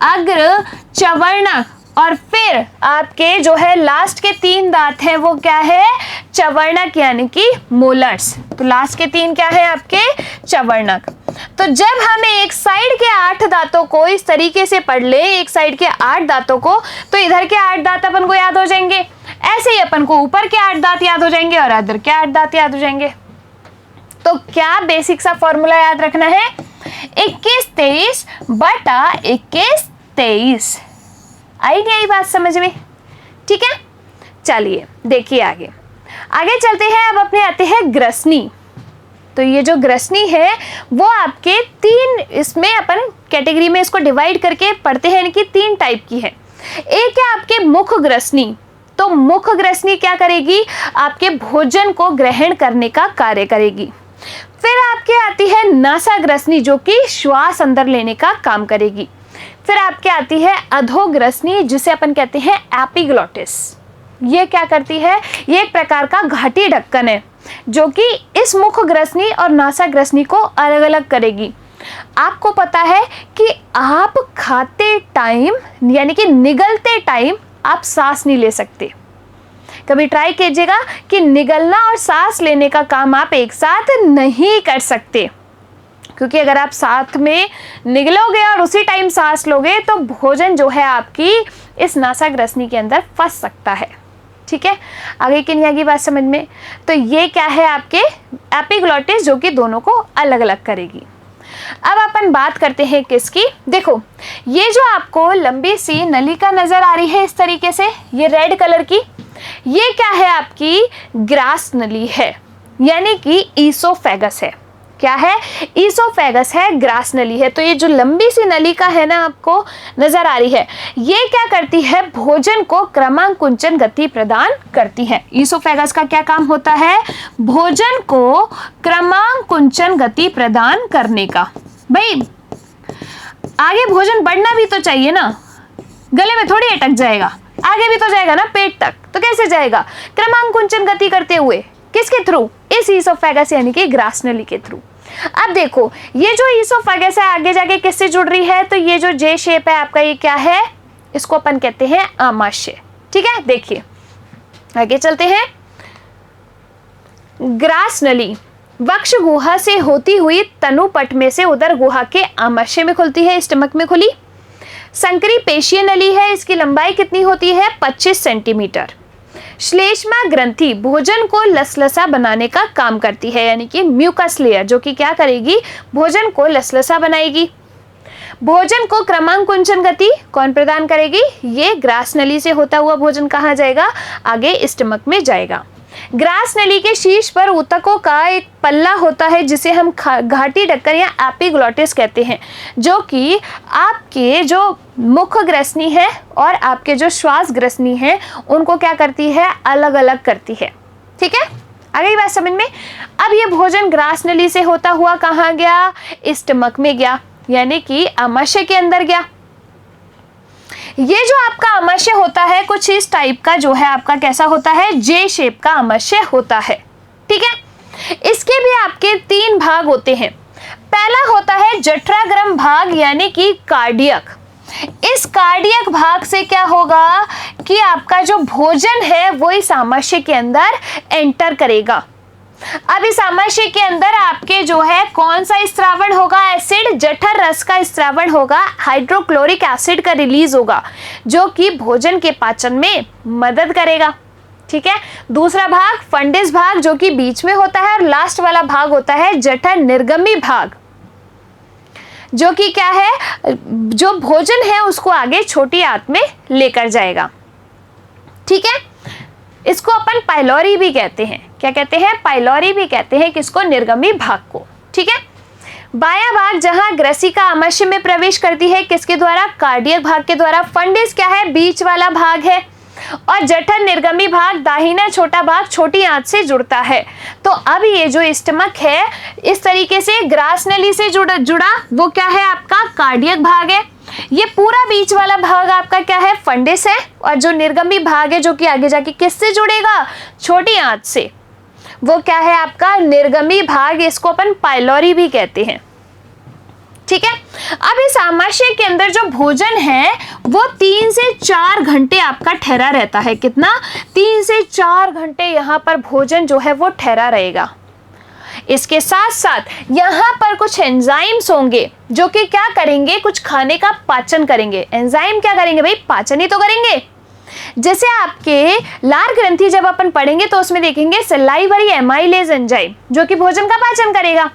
अग्रचवर्णक। और फिर आपके जो है लास्ट के 3 दांत हैं वो क्या है, चवर्णक यानी कि मोलर्स। तो लास्ट के 3 क्या है आपके, चवर्णक। तो जब हम एक साइड के 8 दांतों को इस तरीके से पढ़ ले, एक साइड के 8 दांतों को, तो इधर के 8 दांत अपन को याद हो जाएंगे, ऐसे ही अपन को ऊपर के 8 दांत याद हो जाएंगे और इधर के 8 दांत याद हो जाएंगे। तो क्या बेसिक सा फॉर्मूला याद रखना है, 21-23 बटा 21-23। आई नहीं आई बात समझ में, ठीक है। चलिए देखिए आगे चलते हैं। अब अपने आते हैं ग्रसनी। तो ये जो ग्रसनी है वो आपके 3, इसमें अपन कैटेगरी में इसको डिवाइड करके पढ़ते हैं, यानी कि 3 टाइप की है। एक है आपके मुख ग्रसनी। तो मुख ग्रसनी क्या करेगी, आपके भोजन को ग्रहण करने का कार्य करेगी। फिर आपके आती है नासाग्रसनी जो कि श्वास अंदर लेने का काम करेगी। फिर आपके आती है अधोग्रसनी जिसे अपन कहते हैं एपिग्लॉटिस। ये क्या करती है, ये एक प्रकार का घाटी ढक्कन है जो कि इस मुख ग्रसनी और नासाग्रसनी को अलग अलग करेगी। आपको पता है कि आप खाते टाइम यानी कि निगलते टाइम आप सांस नहीं ले सकते। कभी ट्राई कीजिएगा कि निगलना और सांस लेने का काम आप एक साथ नहीं कर सकते, क्योंकि अगर आप साथ में निगलोगे और उसी टाइम सांस लोगे तो भोजन जो है आपकी इस नासाग्रसनी के अंदर फंस सकता है, ठीक है। आगे की नहीं आगे बात समझ में। तो ये क्या है आपके एपिग्लॉटिस जो कि दोनों को अलग अलग करेगी। अब अपन बात करते हैं किसकी, देखो ये जो आपको लंबी सी नलिका नजर आ रही है इस तरीके से, ये रेड कलर की, ये क्या है आपकी ग्रास नली है, यानी कि ईसोफेगस है। क्या है, ईसोफेगस है, ग्रास नली है। तो ये जो लंबी सी नलिका है ना आपको नजर आ रही है, ये क्या करती है, भोजन को क्रमांकुंचन गति प्रदान करती है। ईसोफेगस का क्या काम होता है, भोजन को क्रमांकुंचन गति प्रदान करने का। भाई आगे भोजन बढ़ना भी तो चाहिए ना, गले में थोड़ी अटक जाएगा, आगे भी तो जाएगा ना पेट तक, तो कैसे जाएगा, क्रमांकुंचन गति करते हुए, किसके थ्रू, इस ईसोफेगस यानी कि ग्रास नली के थ्रू। अब देखो ये जो ईसोफेगस है आगे जाके किससे जुड़ रही है, तो ये जो जे शेप है आपका ये क्या है, इसको अपन कहते हैं आमाशय, ठीक है। देखिए आगे चलते हैं। ग्रास नली वक्ष गुहा से होती हुई तनुपट में से उदर गुहा के आमाशय में खुलती है, स्टमक में खुली। संकरी पेशीय नली है, इसकी लंबाई कितनी होती है, 25 सेंटीमीटर। श्लेष्मा ग्रंथि भोजन को लसलसा बनाने का काम करती है, यानी कि म्यूकस लेयर जो कि क्या करेगी, भोजन को लसलसा बनाएगी। भोजन को क्रमांकुंचन गति कौन प्रदान करेगी, ये ग्रास नली से होता हुआ भोजन कहाँ जाएगा, आगे स्टमक में जाएगा। ग्रास नली के शीर्ष पर ऊतकों का एक पल्ला होता है जिसे हम घाटी ढक्कन या एपिग्लॉटिस कहते हैं, जो कि आपके जो मुख ग्रसनी है और आपके जो श्वास ग्रसनी है उनको क्या करती है, अलग अलग करती है, ठीक है। आगे बात समझ में। अब ये भोजन ग्रास नली से होता हुआ कहाँ गया, स्टमक में गया, यानी कि आमाशय के अंदर गया। ये जो आपका आमाशय होता है कुछ इस टाइप का जो है आपका कैसा होता है, जे शेप का आमाशय होता है, ठीक है। इसके भी आपके 3 भाग होते हैं। पहला होता है जठराग्रम भाग यानी कि कार्डियक। इस कार्डियक भाग से क्या होगा कि आपका जो भोजन है वो इस आमाशय के अंदर एंटर करेगा। अब इस आमाशय के अंदर आपके जो है कौन सा स्रावण होगा, एसिड, जठर रस का स्रावण होगा, हाइड्रोक्लोरिक एसिड का रिलीज होगा जो कि भोजन के पाचन में मदद करेगा, ठीक है। दूसरा भाग फंडिस भाग जो कि बीच में होता है, और लास्ट वाला भाग होता है जठर निर्गमी भाग जो कि क्या है, जो भोजन है उसको आगे छोटी आंत में लेकर जाएगा, ठीक है। इसको अपन पाइलोरी भी कहते हैं, क्या कहते हैं, पाइलोरी भी कहते हैं किसको, निर्गमी भाग को, ठीक है। बायां भाग जहां ग्रसिका आमाशय में प्रवेश करती है किसके द्वारा, कार्डियक भाग के द्वारा। फंडिस क्या है, बीच वाला भाग है, और जठर निर्गमी भाग दाहिना छोटा भाग छोटी आंत से जुड़ता है। तो अब ये जो स्टमक है इस तरीके से ग्रास नली से जुड़ा वो क्या है आपका कार्डियक भाग है। ये पूरा बीच वाला भाग आपका क्या है, फंडिस है, और जो निर्गमी भाग है जो कि आगे जाके किससे जुड़ेगा, छोटी आंत से, वो क्या है आपका निर्गमी भाग। इसको अपन पाइलोरी भी कहते हैं, ठीक है। अब इस आमाशय के अंदर जो भोजन है वो 3 से 4 घंटे आपका ठहरा रहता है। कितना? 3 से 4 घंटे यहाँ पर भोजन जो है वो ठहरा रहेगा। इसके साथ साथ यहाँ पर कुछ एंजाइम्स होंगे जो कि क्या करेंगे, कुछ खाने का पाचन करेंगे। एंजाइम क्या करेंगे भाई? पाचन ही तो करेंगे। जैसे आपके लार ग्रंथि जब अपन पढ़ेंगे तो उसमें देखेंगे सलाइवरी एमाइलेज एंजाइम जो कि भोजन का पाचन करेगा।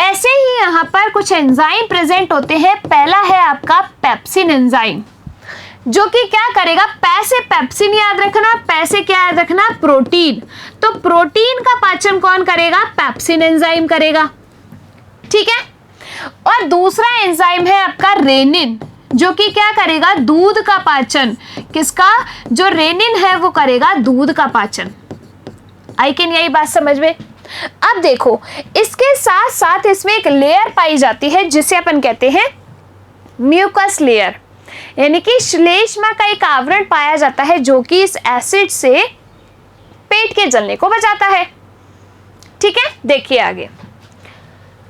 ऐसे ही यहाँ पर कुछ एंजाइम प्रेजेंट होते हैं। पहला है आपका पेप्सिन एंजाइम जो कि क्या करेगा, पैसे पेप्सिन याद रखना, पैसे क्या याद रखना, प्रोटीन। तो प्रोटीन का पाचन कौन करेगा? पेप्सिन एंजाइम करेगा। ठीक है। और दूसरा एंजाइम है आपका रेनिन जो कि क्या करेगा, दूध का पाचन। किसका? जो रेनिन है वो करेगा दूध का पाचन। आई कैन यही बात समझ में? अब देखो, इसके साथ साथ इसमें एक लेयर पाई जाती है जिसे अपन कहते हैं म्यूकस लेयर, यानी कि श्लेष्मा का एक आवरण पाया जाता है जो कि इस एसिड से पेट के जलने को बचाता है। ठीक है, देखिए आगे।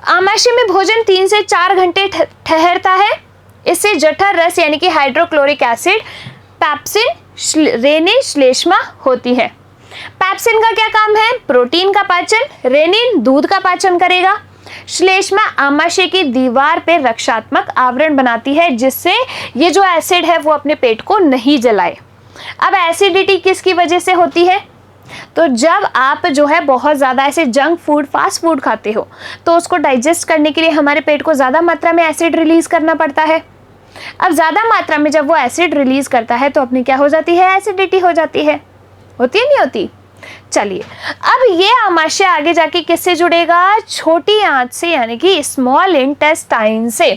आमाशय में भोजन 3 से 4 घंटे ठहरता है। इससे जठर रस यानी कि हाइड्रोक्लोरिक एसिड, पेप्सिन, रेनिन, श्लेष्मा होती है। पेप्सिन का क्या काम है? प्रोटीन का पाचन। रेनिन दूध का पाचन करेगा। श्लेष्मा आमाशय की दीवार पे रक्षात्मक आवरण बनाती है जिससे ये जो एसिड है वो अपने पेट को नहीं जलाए। अब एसिडिटी किसकी वजह से होती है? तो जब आप जो है बहुत ज़्यादा ऐसे जंक फूड, फास्ट फूड खाते हो तो उसको डाइजेस्ट करने के लिए हमारे पेट को ज़्यादा मात्रा में एसिड रिलीज करना पड़ता है। अब ज़्यादा मात्रा में जब वो एसिड रिलीज करता है तो अपनी क्या हो जाती है? एसिडिटी हो जाती है। होती है नहीं होती? चलिए, अब ये आमाशय आगे जाके किससे जुड़ेगा? छोटी आंत से, यानी कि स्मॉल इंटेस्टाइन से।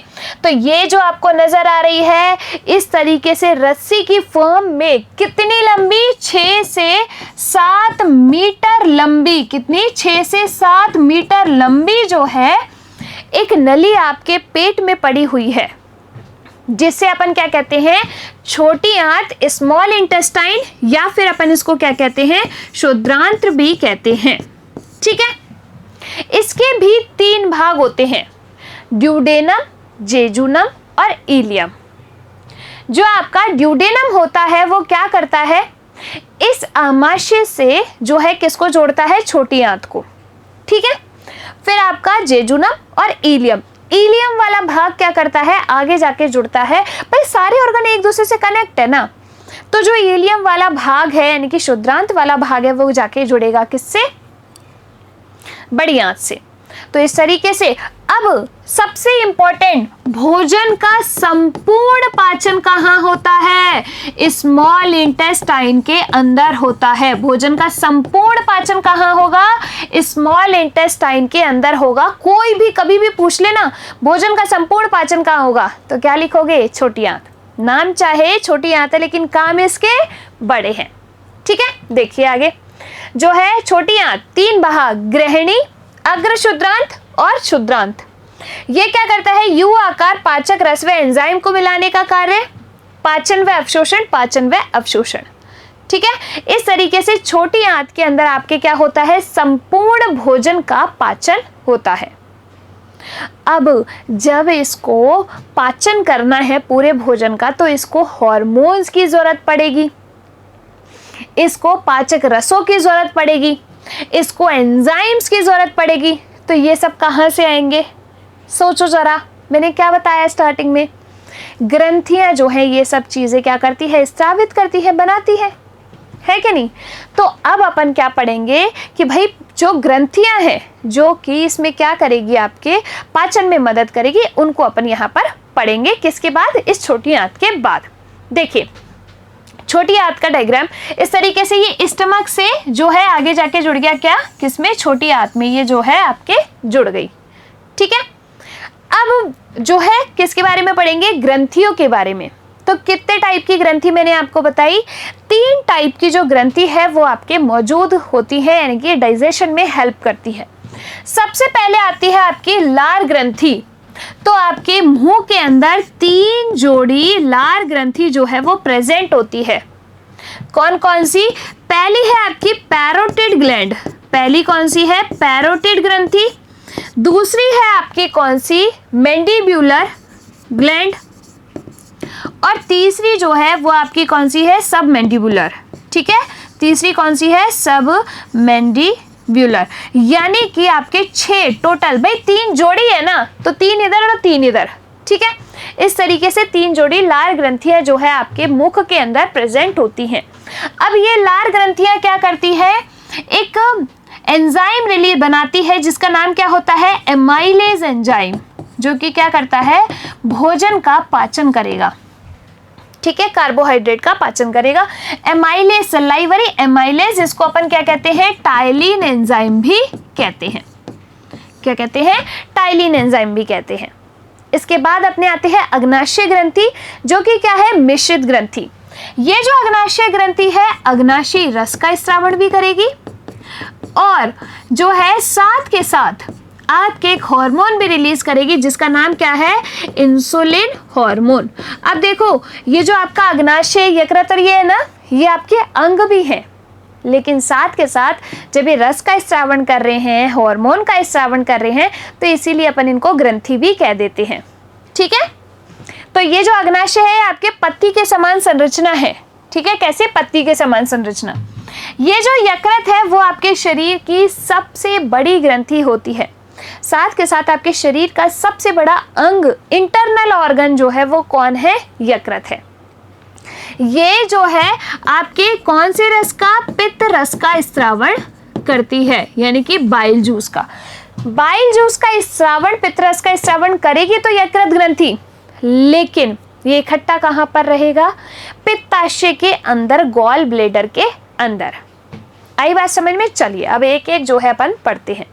तो ये जो आपको नजर आ रही है इस तरीके से रस्सी की फॉर्म में, कितनी लंबी? 6 से 7 मीटर लंबी। कितनी? 6 से 7 मीटर लंबी जो है एक नली आपके पेट में पड़ी हुई है जिससे अपन क्या कहते हैं? छोटी आंत, स्मॉल इंटेस्टाइन, या फिर अपन इसको क्या कहते हैं? क्षुद्रांत्र भी कहते हैं। ठीक है। इसके भी 3 भाग होते हैं, ड्यूडेनम, जेजुनम और इलियम। जो आपका ड्यूडेनम होता है वो क्या करता है? इस आमाशय से जो है किसको जोड़ता है? छोटी आंत को। ठीक है। फिर आपका जेजुनम और इलियम। इलियम वाला भाग क्या करता है? आगे जाके जुड़ता है। भाई सारे ऑर्गन एक दूसरे से कनेक्ट है ना, तो जो इलियम वाला भाग है यानी कि क्षुद्रांत वाला भाग है वो जाके जुड़ेगा किससे? बड़ी आंत से। तो इस तरीके से अब सबसे इंपॉर्टेंट, भोजन का संपूर्ण पाचन कहाँ होता है? स्मॉल इंटेस्टाइन के अंदर होता है। भोजन का संपूर्ण पाचन कहाँ होगा? स्मॉल इंटेस्टाइन के अंदर होगा। कोई भी कभी भी पूछ लेना भोजन का संपूर्ण पाचन कहाँ होगा तो क्या लिखोगे? छोटी आंत। नाम चाहे छोटी आंत है लेकिन काम इसके बड़े हैं। ठीक है, देखिए आगे। जो है छोटी आंत 3 भाग, ग्रहणी, अग्र क्षुद्रांत और क्षुद्रांत। ये क्या करता है? यू आकार पाचक रस व एंजाइम को मिलाने का कार्य, पाचन व अवशोषण, पाचन व अवशोषण। ठीक है। इस तरीके से छोटी आंत के अंदर आपके क्या होता है? संपूर्ण भोजन का पाचन होता है। अब जब इसको पाचन करना है पूरे भोजन का तो इसको हार्मोन्स की जरूरत पड़ेगी, इसको पाचक रसों की जरूरत पड़ेगी, इसको एंजाइम्स की जरूरत पड़ेगी। तो ये सब कहाँ से आएंगे? सोचो जरा, मैंने क्या बताया स्टार्टिंग में? ग्रंथियां जो है ये सब चीजें क्या करती है? स्रावित करती है, बनाती है कि नहीं? तो अब अपन क्या पढ़ेंगे कि भाई जो ग्रंथियां हैं जो कि इसमें क्या करेगी? आपके पाचन में मदद करेगी, उनको अपन यहाँ पर पढ़ेंगे। किसके बाद? इस छोटी आंत के बाद। देखिए छोटी आंत का डायग्राम इस तरीके से, ये स्टमक से जो है आगे जाके जुड़ गया क्या? किसमें? छोटी आंत में। ये जो है आपके जुड़ गई। ठीक है। अब जो है किसके बारे में पढ़ेंगे? ग्रंथियों के बारे में। तो कितने टाइप की ग्रंथि मैंने आपको बताई? 3 टाइप की जो ग्रंथि है वो आपके मौजूद होती है, यानी कि डाइजेशन में हेल्प करती है। सबसे पहले आती है आपकी लार ग्रंथि। तो आपके मुंह के अंदर 3 जोड़ी लार ग्रंथि जो है वो प्रेजेंट होती है। कौन कौन सी? पहली है आपकी पैरोटिड ग्लैंड। पहली कौन सी है? पैरोटिड ग्रंथि। दूसरी है आपकी कौन सी, मैंडिब्यूलर ग्लैंड, और तीसरी जो है वो आपकी कौन सी है, सब मैंडिब्यूलर। ठीक है, तीसरी कौन सी है, सब मैंडिब्यूलर। यानी कि आपके 6 टोटल, भाई 3 जोड़ी है ना, तो 3 इधर और 3 इधर। ठीक है, इस तरीके से 3 जोड़ी लार ग्रंथियां जो है आपके मुख के अंदर प्रेजेंट होती हैं। अब ये लार ग्रंथियां क्या करती है, एक एंजाइम रिलीज बनाती है जिसका नाम क्या होता है, एमाइलेज एंजाइम, जो कि क्या करता है, भोजन का पाचन करेगा। ठीक है, कार्बोहाइड्रेट का पाचन करेगा। एमाइलेज, सलाइवरी एमाइलेज, इसको अपन क्या कहते हैं, टाइलिन एंजाइम भी कहते हैं। क्या कहते हैं, टाइलिन एंजाइम भी कहते हैं। इसके बाद अपने आते हैं अग्नाशय ग्रंथि, जो कि क्या है, मिश्रित ग्रंथि। ये जो अग्नाशय ग्रंथि है, अग्नाशयी रस का स्रावण भी करेगी, और जो है साथ के साथ आपके एक हार्मोन भी रिलीज करेगी जिसका नाम क्या है, इंसुलिन हार्मोन। अब देखो, ये जो आपका अग्नाशय, यकृत और ये है ना, ये आपके अंग भी हैं, लेकिन साथ के साथ जब ये रस का स्रावण कर रहे हैं, हार्मोन का स्रावण कर रहे हैं, तो इसीलिए अपन इनको ग्रंथि भी कह देते हैं। ठीक है, तो ये जो अग्नाशय है आपके पत्ती के समान संरचना है। ठीक है, कैसे, पत्ती के समान संरचना। ये जो यकृत है वो आपके शरीर की सबसे बड़ी ग्रंथि होती है। साथ के साथ आपके शरीर का सबसे बड़ा अंग, इंटरनल ऑर्गन जो है वो कौन है, यकृत है। ये जो है आपके कौन से रस का, पित्त रस का स्रावण करती है, यानी कि बाइल जूस का। बाइल जूस का स्रावण, पित्त रस का स्रावण करेगी तो यकृत ग्रंथि, लेकिन ये इकट्ठा कहाँ पर रहेगा, पित्ताशय के अंदर, गॉल ब्लेडर के अंदर। आई बात समझ में, चलिए अब एक एक जो है अपन पढ़ते हैं।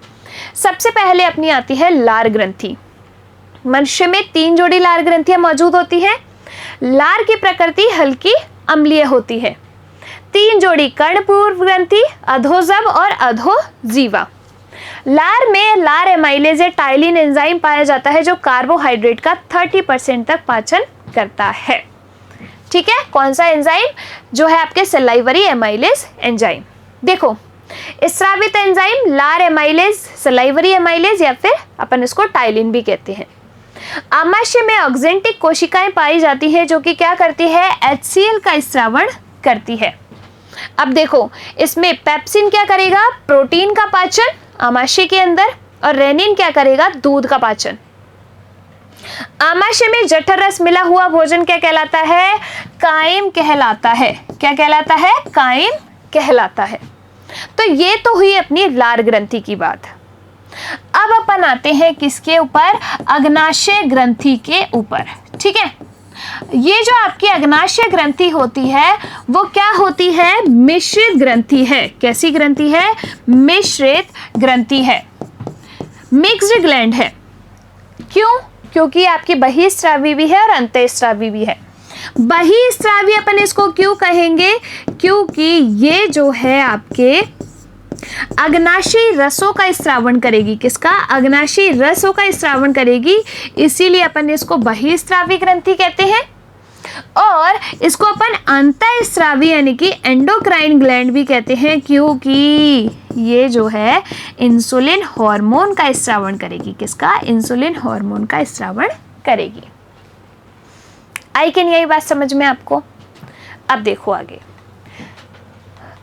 सबसे पहले अपनी आती है लार ग्रंथि। मनुष्य में 3 जोड़ी लार ग्रंथियां मौजूद होती हैं। लार की प्रकृति हल्की अम्लीय होती है। 3 जोड़ी कर्णपूर्व ग्रंथि, अधोजव और अधोजीवा। लार में लार एमाइलेज या टाइलिन एंजाइम पाया जाता है जो कार्बोहाइड्रेट का 30% तक पाचन करता है। ठीक है, कौन सा एंजाइम, जो है आपके सलाइवरी एमाइलेज एंजाइम। देखो, स्रावित एंजाइम लार एमाइलेज, सलाइवरी एमाइलेज, या फिर अपन इसको टाइलिन भी कहते हैं। आमाशय में ऑक्जेंटिक कोशिकाएं पाई जाती हैं जो कि क्या करती है, HCl का स्रावण करती है। अब देखो, इसमें पेप्सिन क्या करेगा, प्रोटीन का पाचन आमाशय के अंदर, और रेनिन क्या करेगा, दूध का पाचन। आमाशय में जठर रस मिला हुआ भोजन क्या कहलाता है, काइम कहलाता है। क्या कहलाता है, काइम कहलाता है। तो ये तो हुई अपनी लार ग्रंथि की बात। अब अपन आते हैं किसके ऊपर, अग्नाशय ग्रंथि के ऊपर। ठीक है, ये जो आपकी अग्नाशय ग्रंथि होती है वो क्या होती है, मिश्रित ग्रंथि है। कैसी ग्रंथि है, मिश्रित ग्रंथि है, मिक्स्ड ग्लैंड है। क्यों, क्योंकि आपकी बहिस्रावी भी है और अंतःस्रावी भी है। बहिस्रावी अपन इसको क्यों कहेंगे, क्योंकि ये जो है आपके अग्नाशयी रसों का स्रावण करेगी। किसका, अग्नाशयी रसों का स्रावण करेगी, इसीलिए अपन इसको बहिस्रावी ग्रंथि कहते हैं। और इसको अपन अंतःस्रावी यानी कि एंडोक्राइन ग्लैंड भी कहते हैं, क्योंकि ये जो है इंसुलिन हार्मोन का स्रावण करेगी। किसका, इंसुलिन हार्मोन का स्रावण करेगी। आई कैन, यही बात समझ में आपको। अब देखो आगे,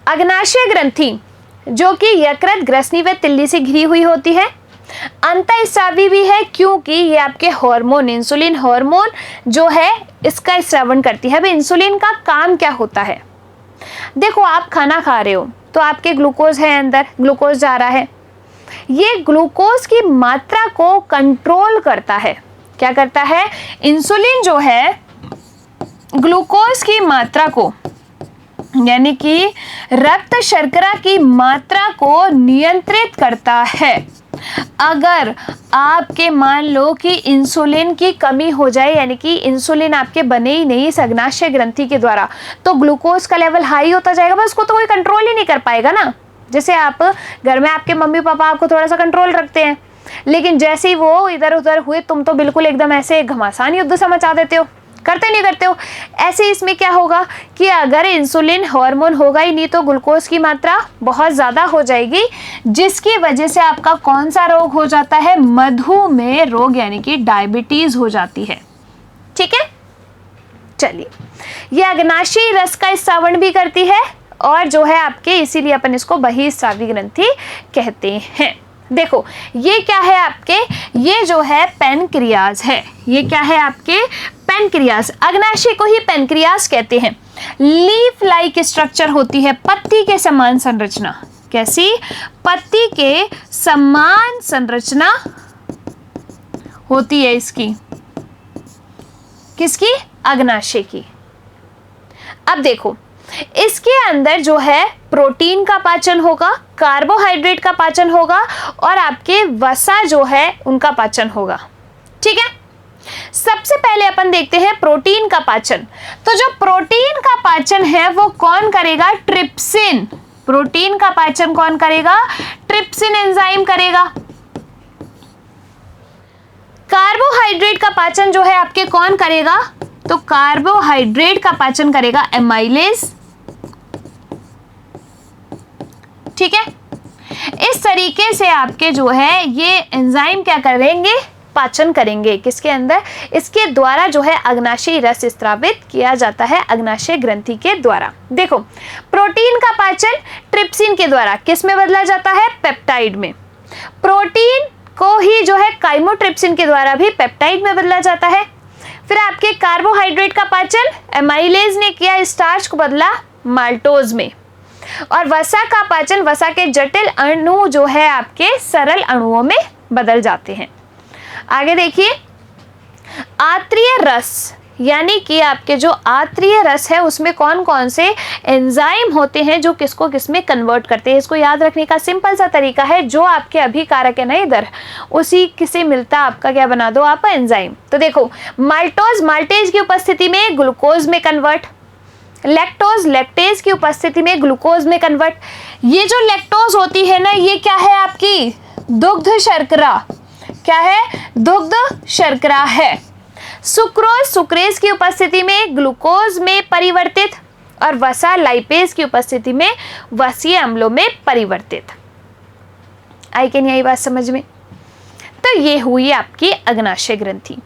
अग्नाशय ग्रंथि जो कि यकृत, ग्रसनी व तिल्ली से घिरी हुई होती है। अंतःस्रावी भी है क्योंकि ये आपके हार्मोन, इंसुलिन हार्मोन जो है इसका स्रावण करती है। अब इंसुलिन का काम क्या होता है, देखो आप खाना खा रहे हो तो आपके ग्लूकोज है अंदर, ग्लूकोज जा रहा है, ये ग्लूकोज की मात्रा को कंट्रोल करता है। क्या करता है, इंसुलिन जो है ग्लूकोज की मात्रा को, यानी कि रक्त शर्करा की मात्रा को नियंत्रित करता है। अगर आपके मान लो कि इंसुलिन की कमी हो जाए, यानी कि इंसुलिन आपके बने ही नहीं इस अग्नाशय ग्रंथि के द्वारा, तो ग्लूकोज का लेवल हाई होता जाएगा, बस उसको तो कोई कंट्रोल ही नहीं कर पाएगा ना। जैसे आप घर में आपके मम्मी पापा आपको थोड़ा सा कंट्रोल रखते हैं, लेकिन जैसे ही वो इधर उधर हुए तुम तो बिल्कुल एकदम ऐसे घमासान युद्ध सा मचा देते हो, करते नहीं करते हो। ऐसे इसमें क्या होगा कि अगर इंसुलिन हार्मोन होगा ही नहीं तो ग्लूकोज की मात्रा बहुत ज़्यादा हो जाएगी, जिसकी वजह से आपका कौन सा रोग हो जाता है, मधुमेह रोग यानी कि डायबिटीज हो जाती है। ठीक है, चलिए, ये अग्नाशयी रस का स्रावण भी करती है और जो है आपके, इसीलिए अपन इसको बहिस्रावी ग्रंथि कहते हैं। देखो ये क्या है आपके, ये जो है पेनक्रियाज है, ये क्या है आपके पेनक्रियाज, अग्नाशय को ही पेनक्रियाज कहते हैं। लीफ लाइक स्ट्रक्चर होती है, पत्ती के समान संरचना। कैसी? पत्ती के समान संरचना होती है इसकी, किसकी? अग्नाशय की। अब देखो इसके अंदर जो है प्रोटीन का पाचन होगा, कार्बोहाइड्रेट का पाचन होगा और आपके वसा जो है उनका पाचन होगा। ठीक है, सबसे पहले अपन देखते हैं प्रोटीन का पाचन। तो जो प्रोटीन का पाचन है वो कौन करेगा? ट्रिप्सिन। प्रोटीन का पाचन कौन करेगा? ट्रिप्सिन एंजाइम करेगा। कार्बोहाइड्रेट का पाचन जो है आपके कौन करेगा? तो कार्बोहाइड्रेट का पाचन करेगा एमाइलेज। ठीक है, इस तरीके से आपके जो है ये एंजाइम क्या करेंगे? पाचन करेंगे। किसके अंदर? इसके द्वारा जो है अग्नाशयी रस स्रावित किया जाता है, अग्नाशय ग्रंथि के द्वारा। देखो प्रोटीन का पाचन ट्रिप्सिन के द्वारा किस में बदला जाता है? पेप्टाइड में। प्रोटीन को ही जो है काइमोट्रिप्सिन के द्वारा भी पेप्टाइड में बदला जाता है। फिर आपके कार्बोहाइड्रेट का पाचन एमाइलेज ने किया, स्टार्च को बदला माल्टोज में। और वसा का पाचन वसा के जटिल अणु जो है आपके सरल अणुओं में बदल जाते हैं। आगे देखिए, आत्रीय रस यानी कि आपके जो आत्रीय रस है उसमें कौन कौन से एंजाइम होते हैं जो किसको किस में कन्वर्ट करते हैं। इसको याद रखने का सिंपल सा तरीका है, जो आपके अभिकारक है ना इधर, उसी किसे मिलता आपका क्या बना दो आप? एंजाइम। तो देखो माल्टोज माल्टेज की उपस्थिति में ग्लूकोज में कन्वर्ट, लैक्टोज लैक्टेज की उपस्थिति में ग्लूकोज में कन्वर्ट। ये जो लैक्टोज होती है ना ये क्या है आपकी? दुग्ध शर्करा। क्या है? दुग्ध शर्करा है। सुक्रोज सुक्रेज की उपस्थिति में ग्लूकोज में परिवर्तित और वसा लाइपेज की उपस्थिति में वसीय अम्लों में परिवर्तित। आई कि नहीं आई बात समझ में? तो ये हुई आपकी अग्नाशय ग्रंथि।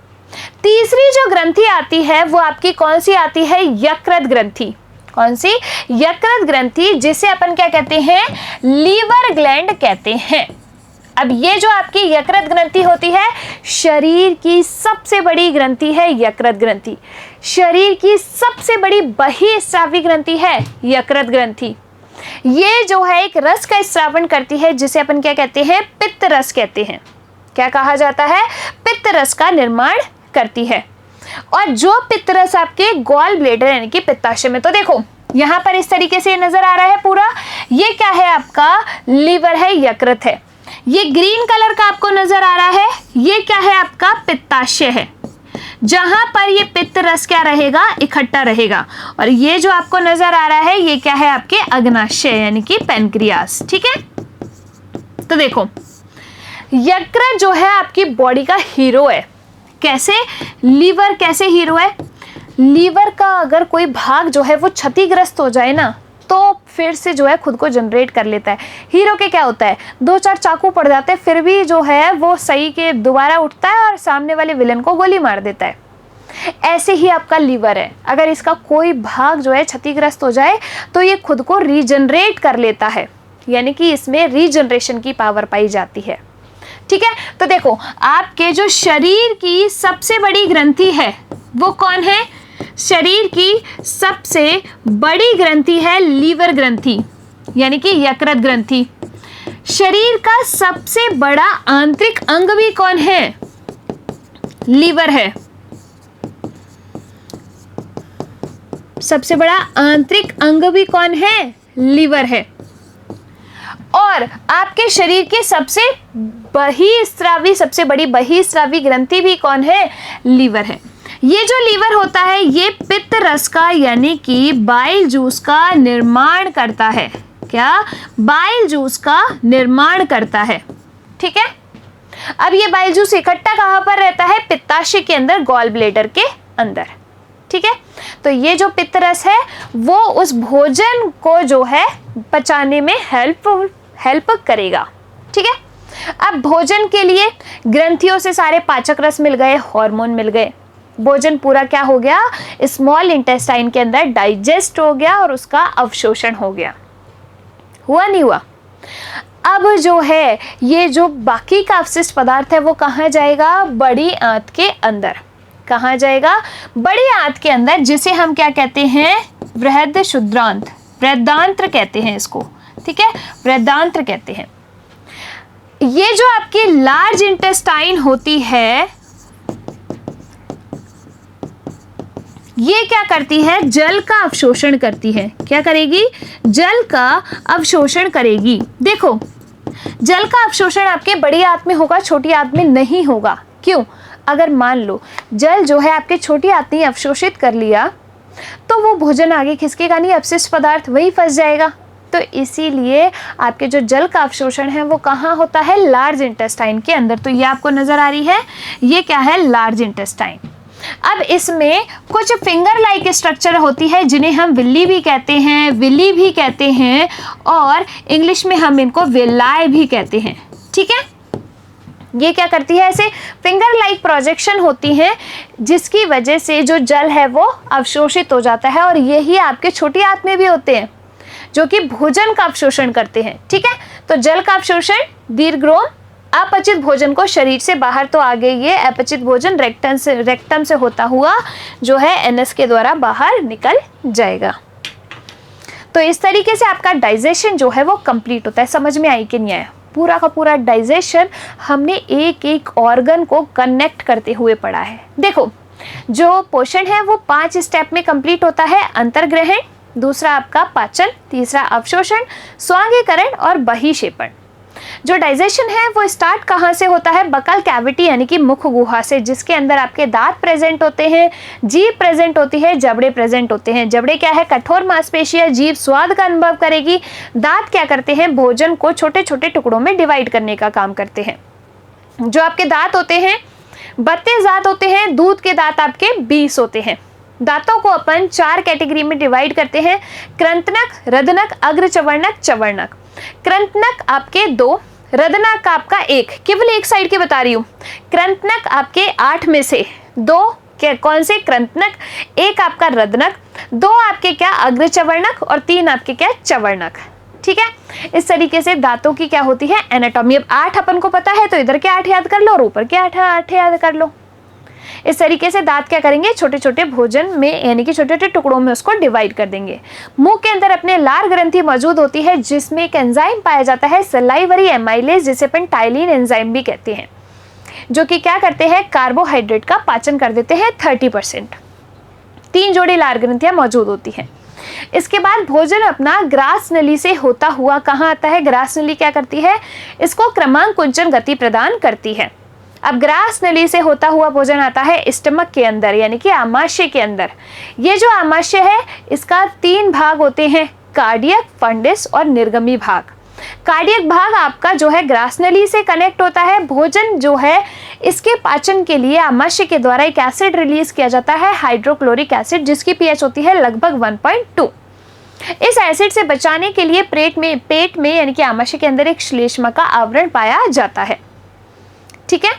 तीसरी जो ग्रंथि आती है वो आपकी कौन सी आती है? यकृत ग्रंथि। कौन सी? यकृत ग्रंथि, जिसे अपन क्या कहते हैं? लीवर ग्लैंड कहते हैं। अब ये जो आपकी यकृत ग्रंथि होती है, शरीर की सबसे बड़ी ग्रंथि है यकृत ग्रंथि। शरीर की सबसे बड़ी बहिस्रावी ग्रंथि है यकृत ग्रंथि। ये जो है एक रस का स्रावण करती है जिसे अपन क्या कहते हैं? पित्त रस कहते हैं। क्या कहा जाता है? पित्त रस का निर्माण करती है। और जो पित्त रस आपके गॉल ब्लेडर यानी कि पित्ताशय में, तो देखो यहाँ पर इस तरीके से नजर आ रहा है पूरा, ये क्या है आपका? लीवर है, यकृत है। ये ग्रीन कलर का आपको नजर आ रहा है, ये क्या है आपका? पित्ताशय है, जहां पर ये पित्त रस क्या रहेगा? इकट्ठा रहेगा। और ये जो आपको नजर आ रहा है ये क्या है? आपके अग्नाशय यानी कि पेनक्रियास। ठीक है, तो देखो यकृत जो है आपकी बॉडी का हीरो है। कैसे? लीवर कैसे हीरो है? लीवर का अगर कोई भाग जो है वो क्षतिग्रस्त हो जाए ना तो फिर से जो है खुद को जनरेट कर लेता है। हीरो के क्या होता है? 2-4 चाकू पड़ जाते हैं फिर भी जो है वो सही के दोबारा उठता है और सामने वाले विलन को गोली मार देता है। ऐसे ही आपका लीवर है, अगर इसका कोई भाग जो है क्षतिग्रस्त हो जाए तो ये खुद को रीजनरेट कर लेता है, यानी कि इसमें रीजनरेशन की पावर पाई जाती है। ठीक है, तो देखो आपके जो शरीर की सबसे बड़ी ग्रंथि है वो कौन है? शरीर की सबसे बड़ी ग्रंथि है लीवर ग्रंथि यानी कि यकृत ग्रंथि। शरीर का सबसे बड़ा आंतरिक अंग भी कौन है? लीवर है। सबसे बड़ा आंतरिक अंग भी कौन है? लीवर है। और आपके शरीर की सबसे बहिस्रावी, सबसे बड़ी बहिस्रावी ग्रंथि भी कौन है? लीवर है। ये जो लीवर होता है ये पित्त रस का यानी कि बाइल जूस का निर्माण करता है। क्या? बाइल जूस का निर्माण करता है। ठीक है, अब ये बाइल जूस इकट्ठा कहाँ पर रहता है? पित्ताशय के अंदर, गॉल ब्लेडर के अंदर। ठीक है। तो ये जो पित्त रस है वो उस भोजन को जो है पचाने में हेल्प करेगा, ठीक है। अब भोजन के लिए ग्रंथियों से सारे पाचक रस मिल गए, हार्मोन मिल गए, भोजन पूरा क्या हो गया, स्मॉल इंटेस्टाइन के अंदर डाइजेस्ट हो गया और उसका अवशोषण हो गया। हुआ नहीं हुआ? अब जो है ये जो बाकी का अवशिष्ट पदार्थ है वो कहाँ जाएगा, बड़ी आंत के अंदर। कहाँ जाएगा, बड़ी आंत के अंदर, जिसे हम क्या कहते हैं, बृहद क्षुद्रांत, बृहदांत्र कहते हैं इसको, ठीक है, बृहदांत्र कहते हैं। ये जो आपकी लार्ज इंटेस्टाइन होती है ये क्या करती है, जल का अवशोषण करती है। क्या करेगी, जल का अवशोषण करेगी। देखो जल का अवशोषण आपके बड़ी आंत में होगा, छोटी आंत में नहीं होगा। क्यों? अगर मान लो जल जो है आपके छोटी आंत ने अवशोषित कर लिया तो वो भोजन आगे खिसकेगा नहीं, अपशिष्ट पदार्थ वही फंस जाएगा। तो इसीलिए आपके जो जल का अवशोषण है वो कहाँ होता है, लार्ज इंटेस्टाइन के अंदर। तो ये आपको नजर आ रही है, ये क्या है, लार्ज इंटेस्टाइन। अब इसमें कुछ फिंगर लाइक स्ट्रक्चर होती है जिन्हें हम विल्ली भी कहते हैं, विली भी कहते हैं, और इंग्लिश में हम इनको विलाई भी कहते हैं, ठीक है। ये क्या करती है, ऐसे फिंगर लाइक प्रोजेक्शन होती हैं जिसकी वजह से जो जल है वो अवशोषित हो जाता है, और यही आपके छोटी आंत में भी होते हैं जो कि भोजन का अवशोषण करते हैं, ठीक है। तो जल का अवशोषण दीर्घ्रोम, अपचित भोजन को शरीर से बाहर तो आ गई, ये अपचित भोजन रेक्टम से होता हुआ जो है एनएस के द्वारा बाहर निकल जाएगा। तो इस तरीके से आपका डाइजेशन जो है वो कंप्लीट होता है। समझ में आई कि नहीं आया? पूरा का पूरा डाइजेशन हमने एक एक ऑर्गन को कनेक्ट करते हुए पढ़ा है। देखो जो पोषण है वो 5 स्टेप में कंप्लीट होता है, अंतर्ग्रहण, दूसरा आपका पाचन, तीसरा अवशोषण, स्वांगीकरण और बहिक्षेपण। जो डाइजेशन है वो स्टार्ट कहाँ से होता है, बकल कैविटी यानी कि मुख गुहा से, जिसके अंदर आपके दांत प्रेजेंट होते हैं, जीभ प्रेजेंट होती है, जबड़े प्रेजेंट होते हैं। जबड़े क्या है, कठोर मांसपेशियां, जीभ स्वाद का अनुभव करेगी, दांत क्या करते हैं, भोजन को छोटे छोटे टुकड़ों में डिवाइड करने का काम करते हैं। जो आपके दांत होते हैं 32 दांत होते हैं, दूध के दांत आपके 20 होते हैं। दांतों को अपन 4 कैटेगरी में डिवाइड करते हैं, कृंतनक, रदनक, अग्रचवर्णक, चवर्णक। कृंतनक आपके 2, रदनक आपका 1, केवल एक साइड के बता रही हूँ। कृंतनक आपके 8 में से 2 कौन से, कृंतनक, 1 आपका रदनक, 2 आपके क्या अग्रचवर्णक और 3 आपके क्या चवर्णक, ठीक है। इस तरीके से दांतों की क्या होती है एनाटॉमी। अब 8 अपन को पता है तो इधर के 8 याद कर लो और ऊपर के 8 याद कर लो। इस तरीके से दांत क्या करेंगे, छोटे छोटे भोजन में यानी कि छोटे छोटे टुकड़ों में उसको डिवाइड कर देंगे। मुंह के अंदर अपने लार ग्रंथि मौजूद होती है जिसमें एक एंजाइम पाया जाता है सलाइवरी एमाइलेज, जिसे अपन टाइलिन एंजाइम भी कहते हैं, जो कि क्या करते हैं, कार्बोहाइड्रेट का पाचन कर देते हैं 30%। 3 जोड़ी लार ग्रंथियां मौजूद होती हैं। इसके बाद भोजन अपना ग्रास नली से होता हुआ कहाँ आता है, ग्रास नली क्या करती है, इसको क्रमांक कुंचन गति प्रदान करती है। अब ग्रास नली से होता हुआ भोजन आता है स्टमक के अंदर यानी कि आमाशय के अंदर। ये जो आमाशय है इसका 3 भाग होते हैं, कार्डियक, फंडिस और निर्गमी भाग। कार्डियक भाग आपका जो है ग्रास नली से कनेक्ट होता है। भोजन जो है इसके पाचन के लिए आमाशय के द्वारा एक एसिड रिलीज किया जाता है, हाइड्रोक्लोरिक एसिड, जिसकी पीएच होती है लगभग 1.2। इस एसिड से बचाने के लिए पेट में यानी कि आमाशय के अंदर एक श्लेष्मा का आवरण पाया जाता है, ठीक है।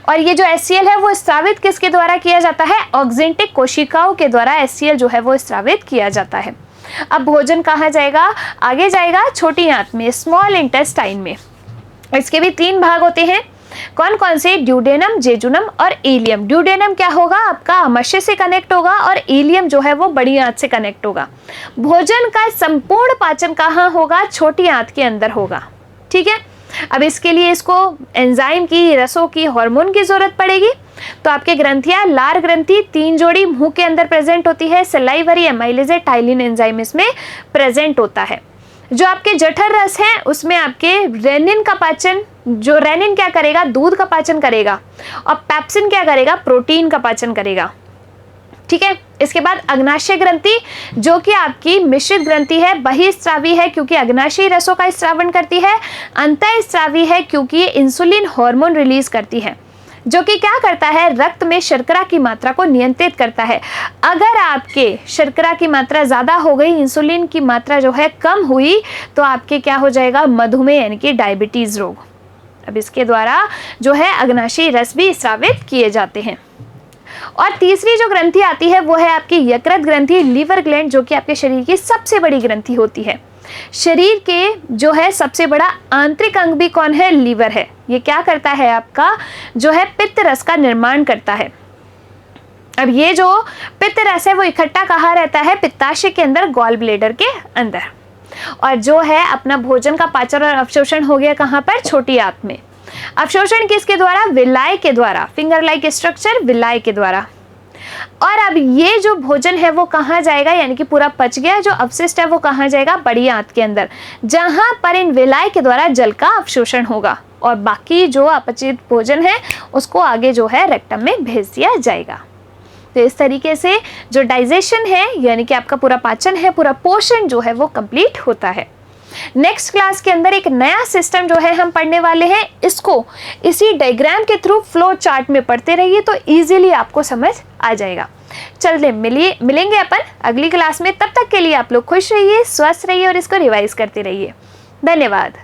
और ये जो HCl है वो स्रावित किसके द्वारा किया जाता है, ऑक्जेंटिक कोशिकाओं के द्वारा HCl जो है वो स्रावित किया जाता है। अब भोजन कहाँ जाएगा, आगे जाएगा छोटी आंत में, स्मॉल इंटेस्टाइन में। इसके भी 3 भाग होते हैं, कौन कौन से, ड्यूडेनम, जेजुनम और इलियम। ड्यूडेनम क्या होगा, आपका आमाशय से कनेक्ट होगा, और इलियम जो है वो बड़ी आंत से कनेक्ट होगा। भोजन का संपूर्ण पाचन कहाँ होगा, छोटी आंत के अंदर होगा, ठीक है। अब इसके लिए इसको एंजाइम की, रसों की, हार्मोन की जरूरत पड़ेगी। तो आपके ग्रंथियां, लार ग्रंथि 3 जोड़ी मुंह के अंदर प्रेजेंट होती है, सलाइवरी एमाइलेज, टाइलिन एंजाइम इसमें प्रेजेंट होता है। जो आपके जठर रस हैं उसमें आपके रेनिन का पाचन, जो रेनिन क्या करेगा, दूध का पाचन करेगा, और पेप्सिन क्या करेगा, प्रोटीन का पाचन करेगा, ठीक है। इसके बाद अग्नाशय ग्रंथि जो कि आपकी मिश्रित ग्रंथि है, बहिस्रावी है क्योंकि अग्नाशयी रसों का स्रावण करती है, अंतःस्रावी है क्योंकि ये इंसुलिन हार्मोन रिलीज करती है। जो कि क्या करता है, रक्त में शर्करा की मात्रा को नियंत्रित करता है। अगर आपके शर्करा की मात्रा ज़्यादा हो गई, इंसुलिन की मात्रा जो है कम हुई, तो आपके क्या हो जाएगा, मधुमेह यानी कि डायबिटीज़ रोग। अब इसके द्वारा जो है अग्नाशयी रस भी स्रावित किए जाते हैं। और तीसरी जो ग्रंथि आती है वो है आपकी यकृत ग्रंथि, लीवर ग्लैंड, जो कि आपके शरीर की सबसे बड़ी ग्रंथि होती है। शरीर के जो है सबसे बड़ा आंतरिक अंग भी कौन है, लीवर है। ये क्या करता है, आपका जो है पित्त रस का निर्माण करता है। अब ये जो पित्त रस है वो इकट्ठा कहाँ रहता है, पित्ताशय के अंदर, गॉल ब्लेडर के अंदर। और जो है अपना भोजन का पाचन और अवशोषण हो गया कहाँ पर, छोटी आंत में। अवशोषण किसके द्वारा, विलाय के द्वारा, फिंगर लाइक स्ट्रक्चर, विलाय के द्वारा। और अब ये जो भोजन है वो कहाँ जाएगा, यानी कि पूरा पच गया, जो अवशिष्ट है वो कहाँ जाएगा, बड़ी आंत के अंदर, जहां पर इन विलाय के द्वारा जल का अवशोषण होगा। और बाकी जो अपचित भोजन है उसको आगे जो है रेक्टम में भेज दिया जाएगा। तो इस तरीके से जो डाइजेशन है, यानी कि आपका पूरा पाचन है, पूरा पोषण जो है वो कंप्लीट होता है। नेक्स्ट क्लास के अंदर एक नया सिस्टम जो है हम पढ़ने वाले हैं, इसको इसी डायग्राम के थ्रू फ्लो चार्ट में पढ़ते रहिए तो इजीली आपको समझ आ जाएगा। चलिए मिलेंगे अपन अगली क्लास में। तब तक के लिए आप लोग खुश रहिए, स्वस्थ रहिए और इसको रिवाइज करते रहिए। धन्यवाद।